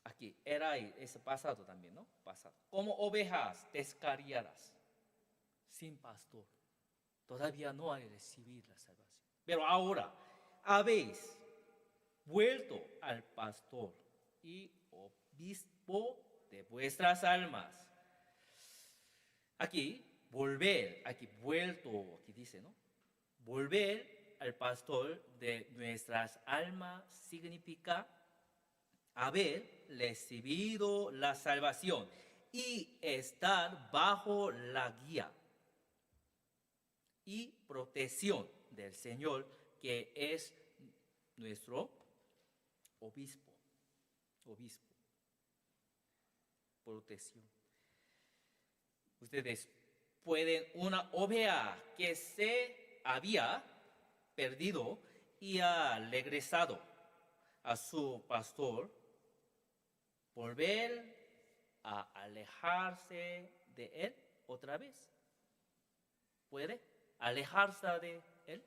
Aquí, erais, es pasado también, ¿no? Pasado. Como ovejas descarriadas, sin pastor. Todavía no hay recibido la salvación. Pero ahora habéis vuelto al pastor y obispo de vuestras almas. Aquí, volver, aquí vuelto, aquí dice, ¿no? Volver al pastor de nuestras almas significa haber recibido la salvación y estar bajo la guía y protección del Señor, que es nuestro obispo. Protección. Ustedes pueden, una oveja que se había perdido y ha regresado a su pastor, volver a alejarse de él otra vez. ¿Puede alejarse de él?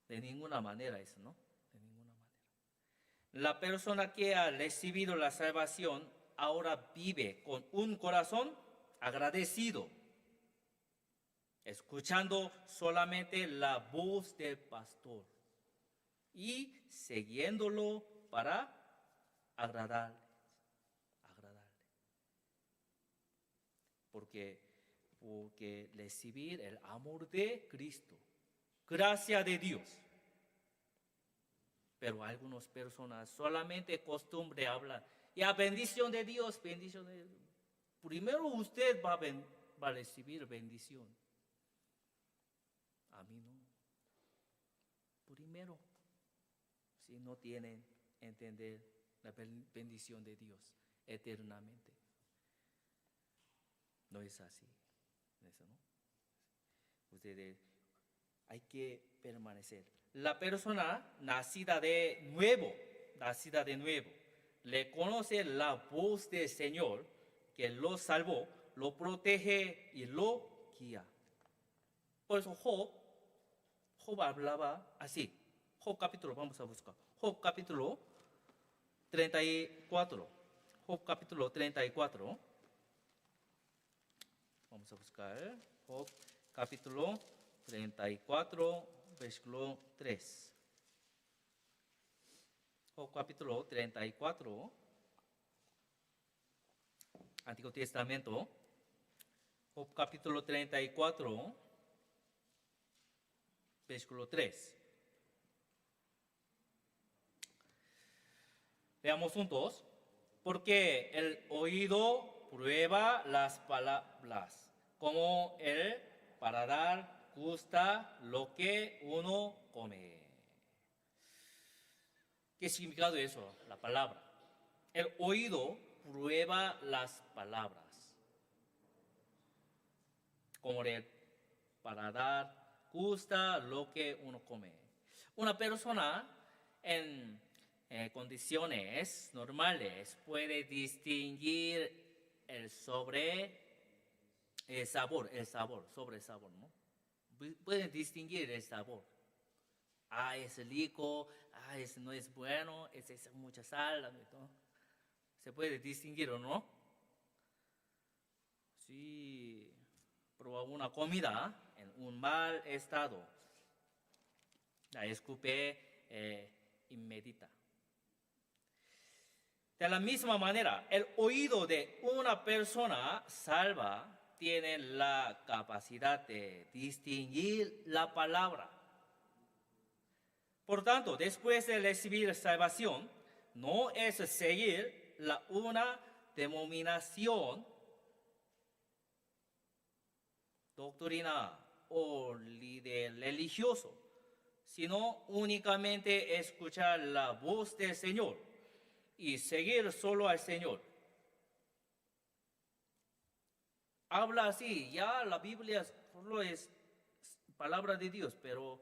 De ninguna manera eso, ¿no? De ninguna manera. La persona que ha recibido la salvación ahora vive con un corazón agradecido, escuchando solamente la voz del pastor y siguiéndolo para agradarle. Porque recibir el amor de Cristo, gracia de Dios. Pero algunas personas solamente costumbre hablar. Ya, bendición de Dios, bendición de Dios. Primero usted va a recibir bendición. A mí no. Primero, si no tienen entender la bendición de Dios eternamente. No es así. Eso, ¿no? Ustedes hay que permanecer. La persona nacida de nuevo, le conoce la voz del Señor que lo salvó, lo protege y lo guía. Por eso Job hablaba así. Job capítulo, vamos a buscar. Job capítulo 34. Job capítulo 34. Vamos a buscar Job capítulo 34, versículo 3. Job capítulo 34, Antiguo Testamento. Job capítulo 34, versículo 3. Veamos juntos. Porque el oído prueba las palabras, como el paladar gusta lo que uno come. ¿Qué significa eso? La palabra. El oído prueba las palabras, como el paladar gusta lo que uno come. Una persona en condiciones normales puede distinguir el sabor, ¿no? Pueden distinguir el sabor. Es rico, ese no es bueno, ese es mucha sal, ¿no? Se puede distinguir o no. Si prueba una comida en un mal estado, la escupe inmediata. De la misma manera, el oído de una persona salva tiene la capacidad de distinguir la palabra. Por tanto, después de recibir salvación, no es seguir una denominación, doctrina o líder religioso, sino únicamente escuchar la voz del Señor y seguir solo al Señor. habla así, ya la Biblia solo es palabra de Dios, pero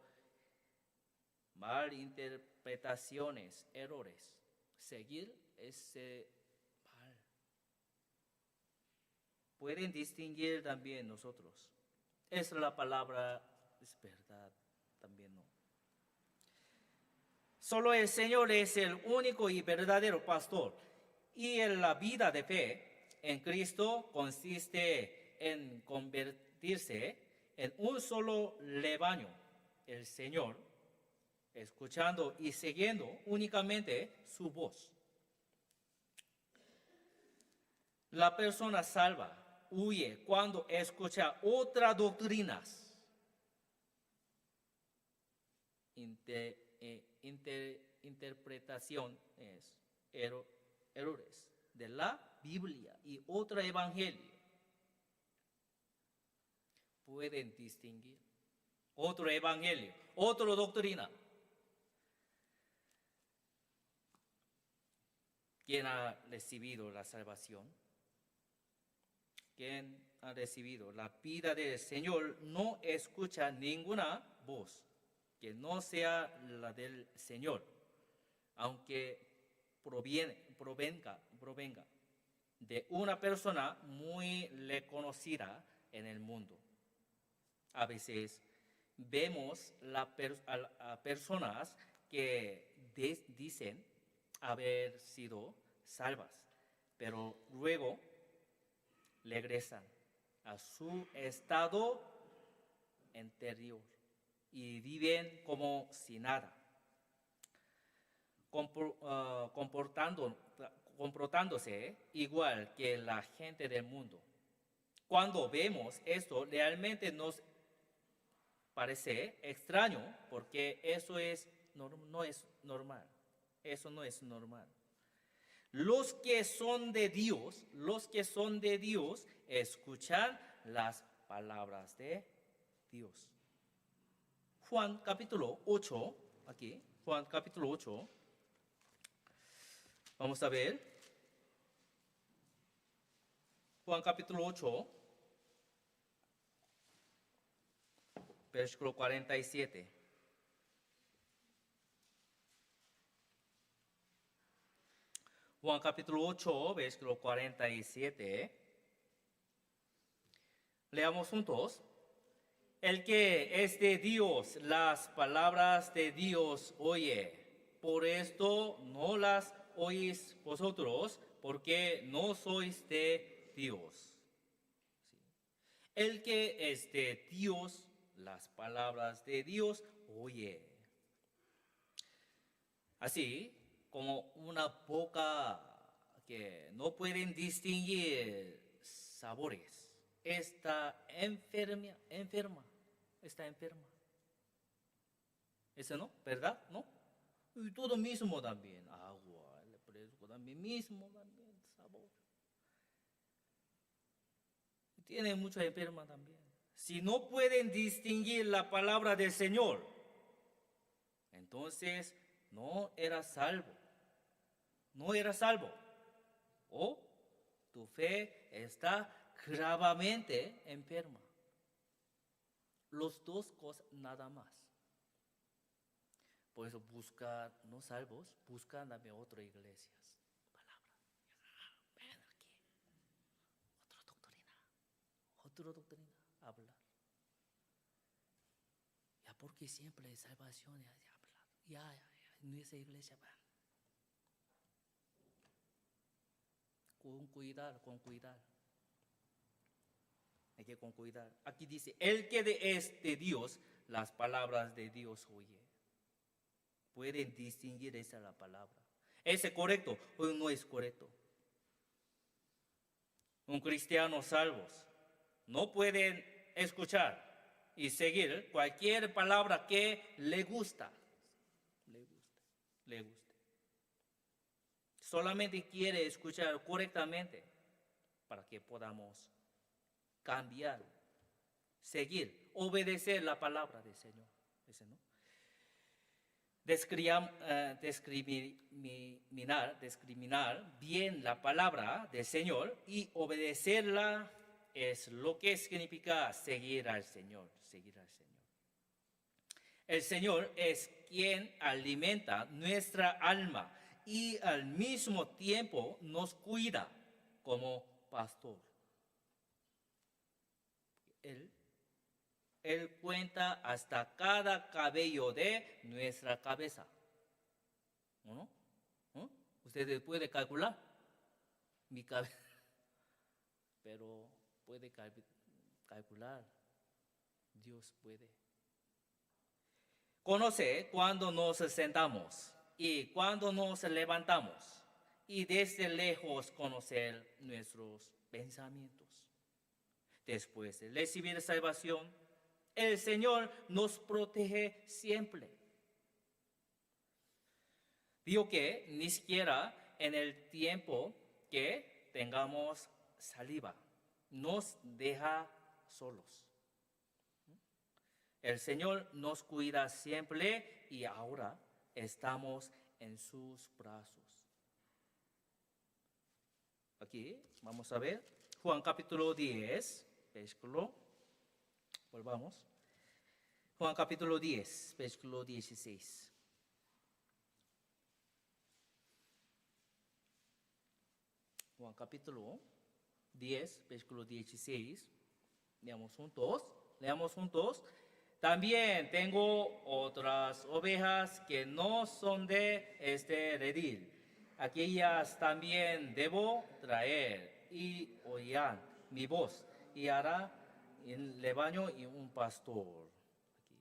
malinterpretaciones, errores. Seguir ese mal. Pueden distinguir también nosotros. Es la palabra, es verdad, también no. Solo el Señor es el único y verdadero pastor. Y en la vida de fe en Cristo consiste en convertirse en un solo rebaño. El Señor, escuchando y siguiendo únicamente su voz. La persona salva huye cuando escucha otras doctrinas, interpretaciones, errores de la Biblia y otro evangelio. Pueden distinguir otro evangelio, otra doctrina. ¿Quién ha recibido la salvación? ¿Quién ha recibido la vida del Señor? No escucha ninguna voz que no sea la del Señor, aunque provenga de una persona muy reconocida en el mundo. A veces vemos a personas que dicen haber sido salvas, pero luego regresan a su estado anterior y viven como si nada, comportándose igual que la gente del mundo. Cuando vemos esto, realmente nos parece extraño porque eso no es normal. Eso no es normal. Los que son de Dios, escuchan las palabras de Dios. Juan capítulo 8, aquí, Juan capítulo 8. Vamos a ver. Juan capítulo 8, versículo 47. Juan capítulo 8, versículo 47. Leamos juntos. El que es de Dios, las palabras de Dios oye. Por esto no las oís vosotros, porque no sois de Dios. El que es de Dios, las palabras de Dios oye. Así como una boca que no pueden distinguir sabores, está enferma. ¿Ese no? ¿Verdad? ¿No? Y todo mismo también, agua, el refresco también mismo también, sabor. Tiene mucha enferma también. Si no pueden distinguir la palabra del Señor, entonces no era salvo. No era salvo. O tu fe está gravemente enferma. Los dos cosas nada más. Por eso buscar, no salvos, buscan también otras iglesias. Palabra. Ven aquí. Otra doctrina. Hablar. Ya porque siempre hay salvación, ya hablar. Ya, en esa iglesia van. Con cuidado. Hay que con cuidado. Aquí dice, el que es de Dios, las palabras de Dios oye. Pueden distinguir esa la palabra. ¿Es correcto o no es correcto? Un cristiano salvos no pueden escuchar y seguir cualquier palabra que le gusta. Le guste. Solamente quiere escuchar correctamente para que podamos cambiar, seguir, obedecer la palabra del Señor. ¿Ese no? Discriminar bien la palabra del Señor y obedecerla es lo que significa seguir al Señor, seguir al Señor. El Señor es quien alimenta nuestra alma y al mismo tiempo nos cuida como pastor. Él cuenta hasta cada cabello de nuestra cabeza. ¿No? ¿No? ¿Usted puede calcular? Mi cabeza. Pero puede calcular. Dios puede. Conoce cuando nos sentamos y cuando nos levantamos. Y desde lejos conocer nuestros pensamientos. Después de recibir salvación, el Señor nos protege siempre. Digo que ni siquiera en el tiempo que tengamos saliva nos deja solos. El Señor nos cuida siempre y ahora estamos en sus brazos. Aquí vamos a ver Juan capítulo 10, versículo. Volvamos. Juan capítulo 10, versículo 16. Juan capítulo 10, versículo 16. Leamos juntos. También tengo otras ovejas que no son de este redil. Aquellas también debo traer y oirán mi voz y hará un rebaño y un pastor. Aquí.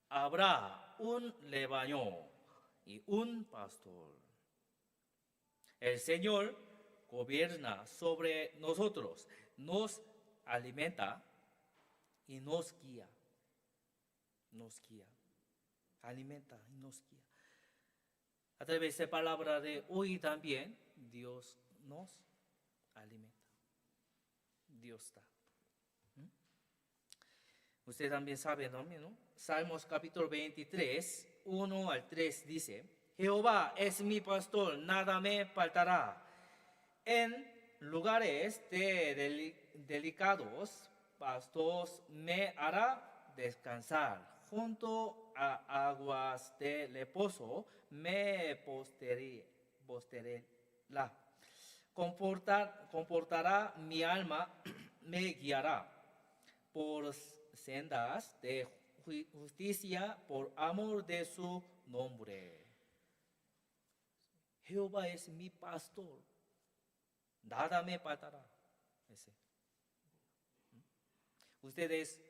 Habrá un rebaño y un pastor. El Señor gobierna sobre nosotros, nos alimenta y nos guía. Nos guía, alimenta y nos guía. A través de palabra de hoy también, Dios nos alimenta. Dios da. Usted también sabe, ¿no? Salmos capítulo 23, 1 al 3 dice, Jehová es mi pastor, nada me faltará. En lugares delicados, pastos me hará descansar. Junto a aguas de reposo me posterará. Comportará mi alma, me guiará por sendas de justicia por amor de su nombre. Jehová es mi pastor, nada me faltará. Ustedes,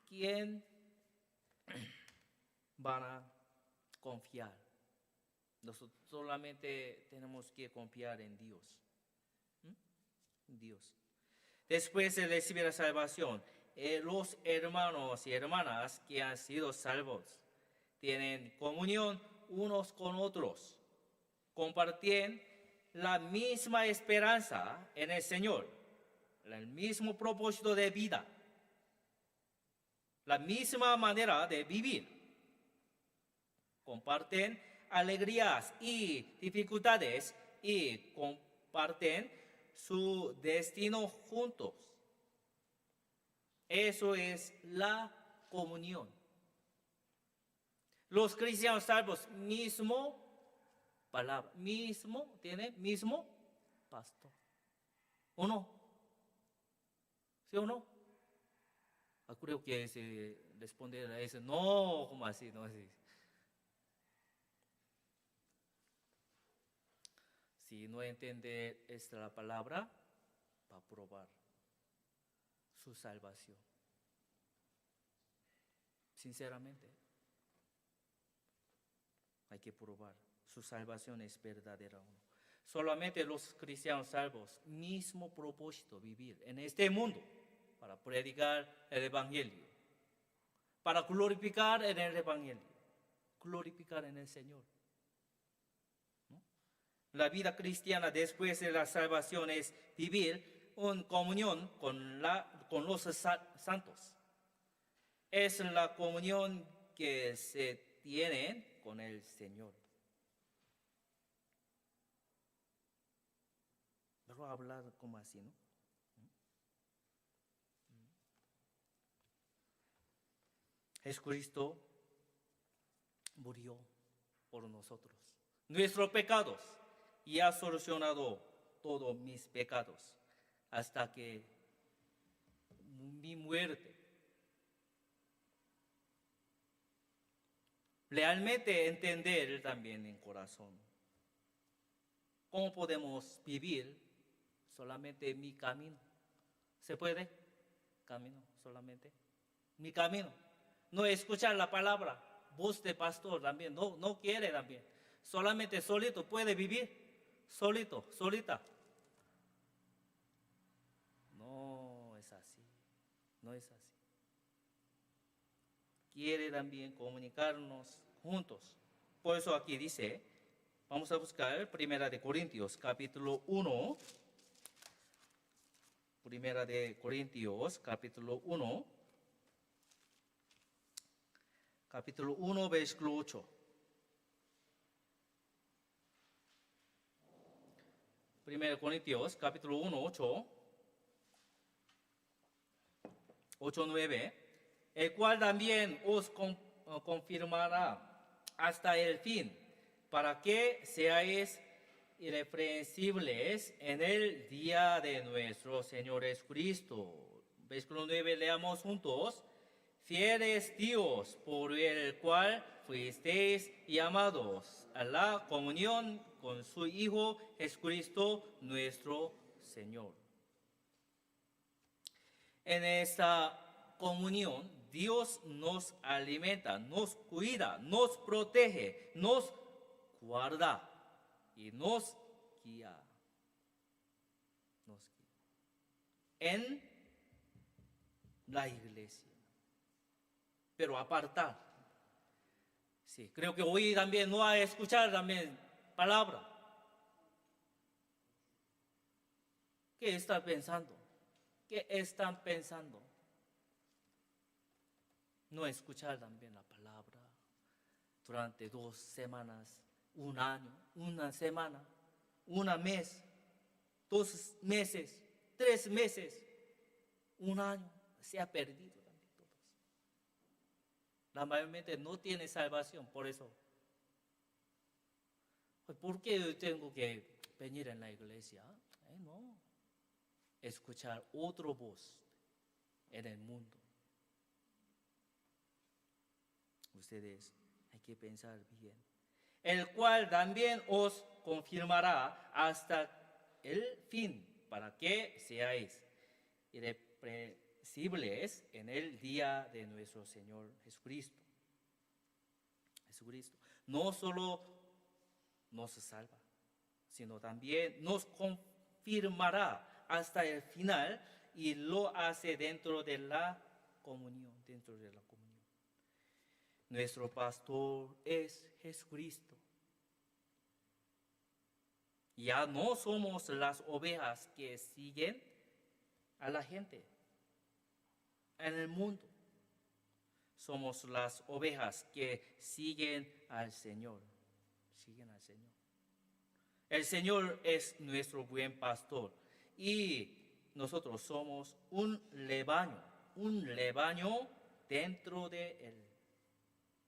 ¿quién van a confiar? Nosotros solamente tenemos que confiar en Dios. Dios. Después de recibir la salvación, los hermanos y hermanas que han sido salvos tienen comunión unos con otros, comparten la misma esperanza en el Señor, el mismo propósito de vida, la misma manera de vivir. Comparten alegrías y dificultades y comparten su destino juntos. Eso es la comunión. Los cristianos salvos, mismo palabra, tienen mismo pastor. ¿O no? ¿Sí o no? Creo que se responde a eso. No, ¿cómo así? No así. Si no entiende esta palabra, va a probar su salvación. Sinceramente, hay que probar. Su salvación es verdadera o no. Solamente los cristianos salvos, mismo propósito, vivir en este mundo para predicar el Evangelio, para glorificar en el Evangelio, glorificar en el Señor. La vida cristiana después de la salvación es vivir en comunión con los santos. Es la comunión que se tiene con el Señor. puedo hablar como así, ¿no? Jesucristo murió por nosotros, nuestros pecados, y ha solucionado todos mis pecados hasta que mi muerte. Realmente entender también en corazón cómo podemos vivir solamente mi camino. ¿Se puede? Camino solamente. Mi camino. No escuchar la palabra, voz de pastor también, no quiere también. Solamente solito puede vivir, solito, solita. No es así, no es así. Quiere también comunicarnos juntos. Por eso aquí dice, vamos a buscar Primera de Corintios, capítulo 1. Primera de Corintios, capítulo 1. Capítulo 1, versículo 8. Primera de Corintios, capítulo 1, 8. 8, 9. El cual también os confirmará hasta el fin, para que seáis irreprensibles en el día de nuestro Señor Jesucristo. Versículo 9, leamos juntos. Fiel es Dios, por el cual fuisteis llamados a la comunión con su Hijo Jesucristo nuestro Señor. En esta comunión, Dios nos alimenta, nos cuida, nos protege, nos guarda y nos guía. En la iglesia. Pero apartar. Sí, creo que hoy también no hay escuchar también palabra. ¿Qué están pensando? ¿Qué están pensando? No escuchar también la palabra durante 2 semanas, un año, una semana, un mes, 2 meses, 3 meses, un año, se ha perdido también todos. La mayoría no tiene salvación, por eso. ¿Por qué yo tengo que venir en la iglesia? No. Escuchar otra voz en el mundo. Ustedes hay que pensar bien. El cual también os confirmará hasta el fin, para que seáis irreprensibles en el día de nuestro Señor Jesucristo. Jesucristo no solo nos salva, sino también nos confirmará hasta el final, y lo hace dentro de la comunión, Nuestro pastor es Jesucristo. Ya no somos las ovejas que siguen a la gente en el mundo. Somos las ovejas que siguen al Señor. El Señor es nuestro buen pastor. Y nosotros somos un rebaño dentro de él.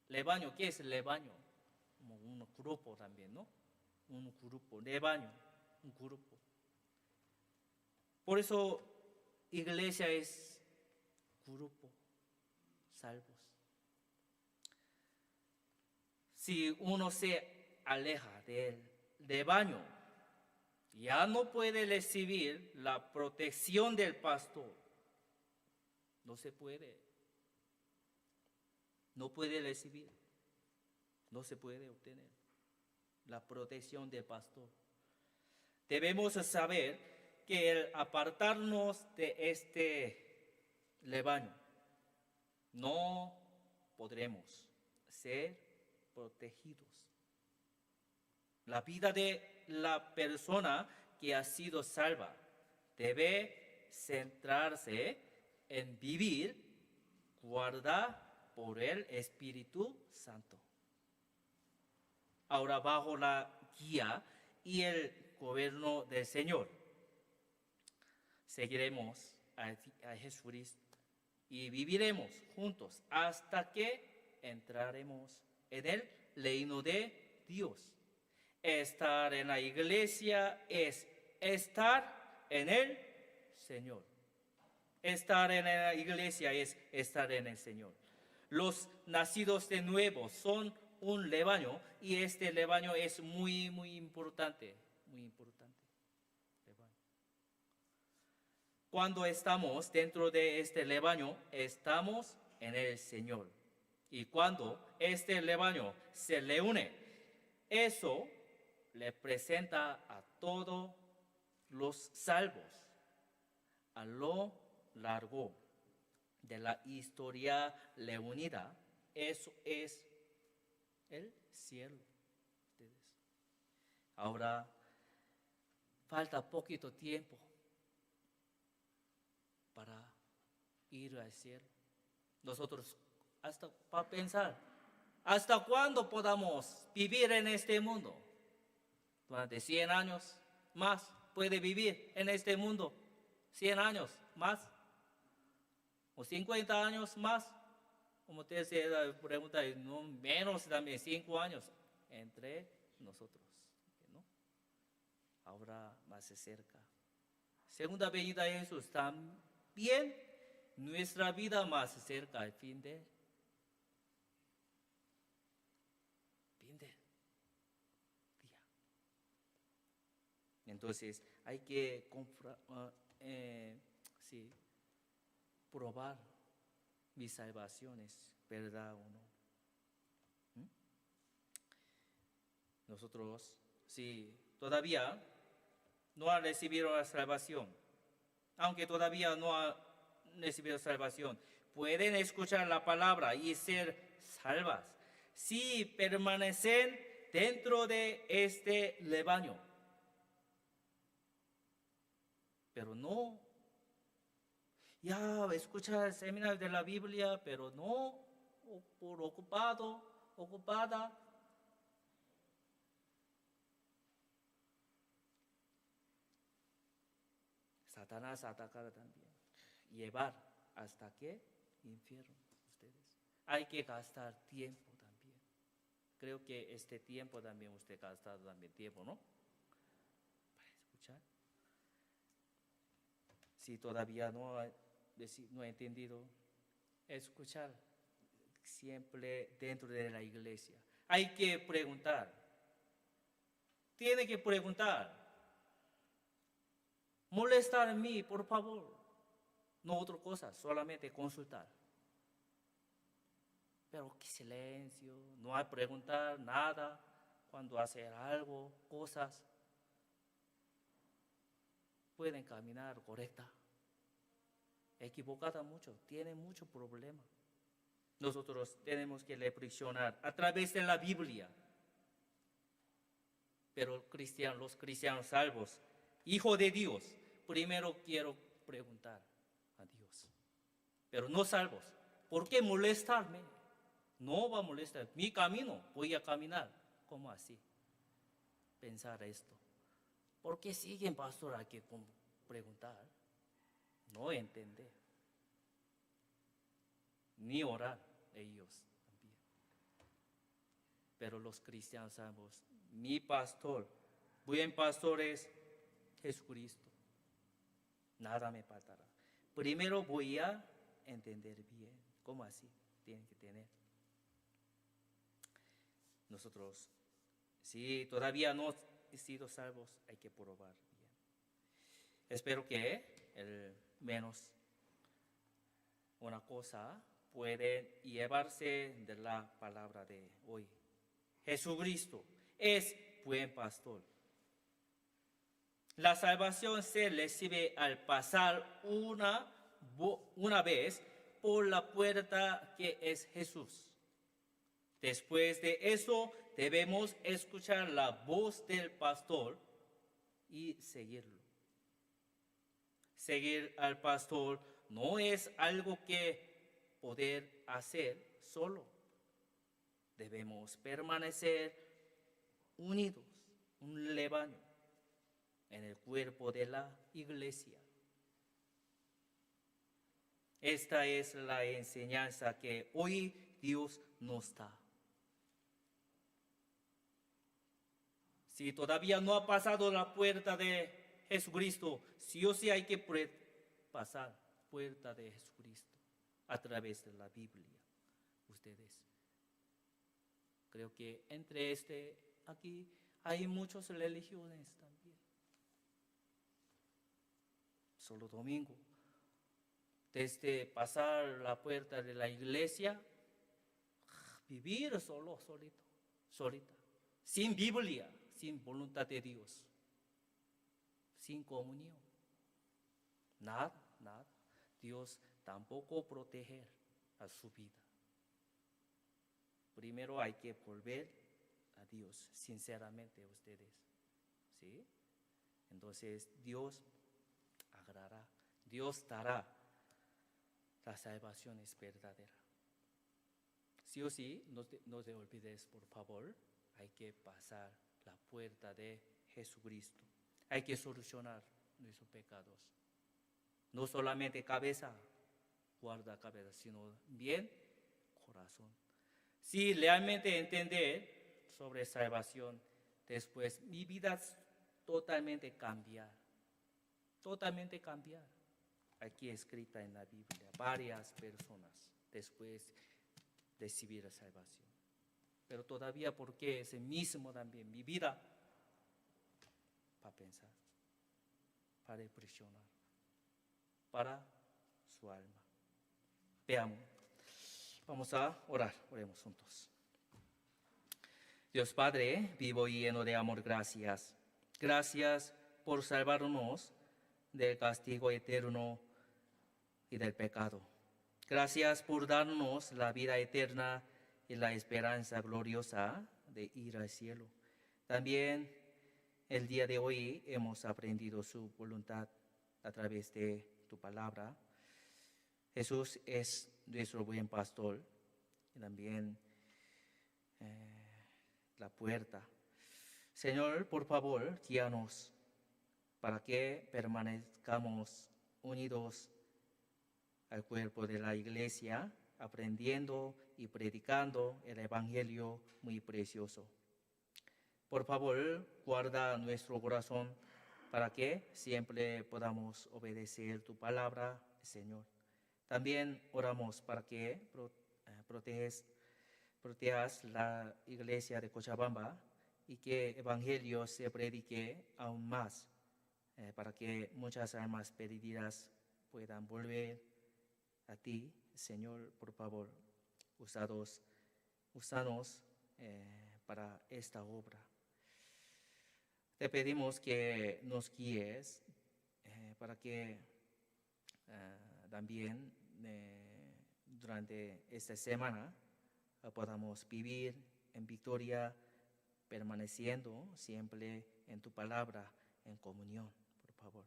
Rebaño, ¿qué es rebaño? Como un grupo también, ¿no? Un grupo, rebaño, un grupo. Por eso, iglesia es grupo, salvos. Si uno se aleja del rebaño, ya no puede recibir la protección del pastor. No se puede. No puede recibir. No se puede obtener la protección del pastor. Debemos saber que el apartarnos de este rebaño, no podremos ser protegidos. La vida de la persona que ha sido salva debe centrarse en vivir guardada por el Espíritu Santo. Ahora bajo la guía y el gobierno del Señor. seguiremos a Jesucristo y viviremos juntos hasta que entraremos en el reino de Dios. Estar en la iglesia es estar en el Señor. Estar en la iglesia es estar en el Señor. Los nacidos de nuevo son un rebaño y este rebaño es muy, muy importante. Muy importante. Rebaño. Cuando estamos dentro de este rebaño, estamos en el Señor. Y cuando este rebaño se reúne, eso representa a todos los salvos a lo largo de la historia reunida. Eso es el cielo. Ahora falta poquito tiempo para ir al cielo. Nosotros, hasta para pensar, ¿hasta cuándo podamos vivir en este mundo? Durante 100 años más puede vivir en este mundo. 100 años más. O 50 años más. Como te decía, la pregunta, no menos también 5 años entre nosotros, ¿no? Ahora más se acerca. Segunda venida de Jesús, también nuestra vida más cerca al fin de día. Entonces hay que probar mis salvaciones, ¿verdad o no? Nosotros, si todavía no ha recibido la salvación, aunque todavía no ha recibido salvación, pueden escuchar la palabra y ser salvas si permanecen dentro de este rebaño. Pero no, ya escucha el seminario de la Biblia, pero no por ocupada. Satanás atacará también. Llevar hasta qué infierno ustedes. Hay que gastar tiempo también. Creo que este tiempo también usted ha gastado también tiempo, ¿no? Para escuchar. Si todavía no ha entendido, escuchar siempre dentro de la iglesia. Hay que preguntar. Tiene que preguntar. Molestar a mí, por favor. No otra cosa, solamente consultar. Pero qué silencio, no hay preguntar nada cuando hacer algo, cosas. Pueden caminar correcta. Equivocada mucho, tiene mucho problema. Nosotros tenemos que reflexionar a través de la Biblia. Pero los cristianos salvos, hijo de Dios, primero quiero preguntar a Dios. Pero no salvos, ¿por qué molestarme? No va a molestar, mi camino voy a caminar. ¿Cómo así? Pensar esto. ¿Por qué siguen, pastor, a que preguntar? No entender. Ni orar ellos también. Pero los cristianos salvos, mi pastor, buen pastor es Jesucristo. Nada me faltará. Primero voy a entender bien. ¿Cómo así? Tienen que tener. Nosotros, si todavía no he sido salvos, hay que probar bien. Espero que menos una cosa puede llevarse de la palabra de hoy. Jesucristo es buen pastor. La salvación se recibe al pasar una vez por la puerta que es Jesús. Después de eso, debemos escuchar la voz del pastor y seguirlo. Seguir al pastor no es algo que poder hacer solo. Debemos permanecer unidos, un rebaño, en el cuerpo de la iglesia. Esta es la enseñanza que hoy Dios nos da. Si todavía no ha pasado la puerta de Jesucristo, sí o sí hay que pasar puerta de Jesucristo a través de la Biblia. Ustedes. Creo que entre aquí hay muchas religiones también. Solo domingo. Desde pasar la puerta de la iglesia, vivir solita, sin Biblia, sin voluntad de Dios, sin comunión. Nada. Dios tampoco proteger a su vida. Primero hay que volver a Dios, sinceramente ustedes. ¿Sí? Entonces Dios agrará, Dios dará. La salvación es verdadera. Sí o sí, no te olvides, por favor, hay que pasar la puerta de Jesucristo. Hay que solucionar nuestros pecados. No solamente cabeza, guarda cabeza, sino bien corazón. Si realmente entender sobre salvación, después mi vida totalmente cambiar. Totalmente cambiar. Aquí escrita en la Biblia, varias personas después de recibir la salvación. Pero todavía porque ese mismo también mi vida para pensar, para reflexionar, para su alma. Veamos, vamos a orar, oremos juntos. Dios Padre, vivo y lleno de amor, gracias. Gracias por salvarnos del castigo eterno y del pecado. Gracias por darnos la vida eterna y la esperanza gloriosa de ir al cielo. También el día de hoy hemos aprendido su voluntad a través de tu palabra. Jesús es nuestro buen pastor y también la puerta. Señor, por favor, guíanos para que permanezcamos unidos al cuerpo de la iglesia, aprendiendo y predicando el evangelio muy precioso. Por favor, guarda nuestro corazón para que siempre podamos obedecer tu palabra, Señor. También oramos para que protejas la iglesia de Cochabamba y que el evangelio se predique aún más, para que muchas almas perdidas puedan volver a ti, Señor. Por favor, úsanos para esta obra. Te pedimos que nos guíes para que también durante esta semana podamos vivir en victoria, permaneciendo siempre en tu palabra, en comunión, por favor.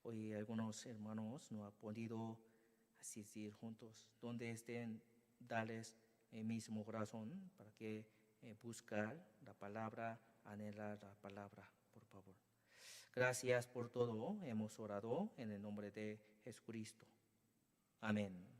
Hoy algunos hermanos no han podido asistir juntos, donde estén, darles el mismo corazón para que buscar la palabra, anhelar la palabra, por favor. Gracias por todo, hemos orado en el nombre de Jesucristo. Amén.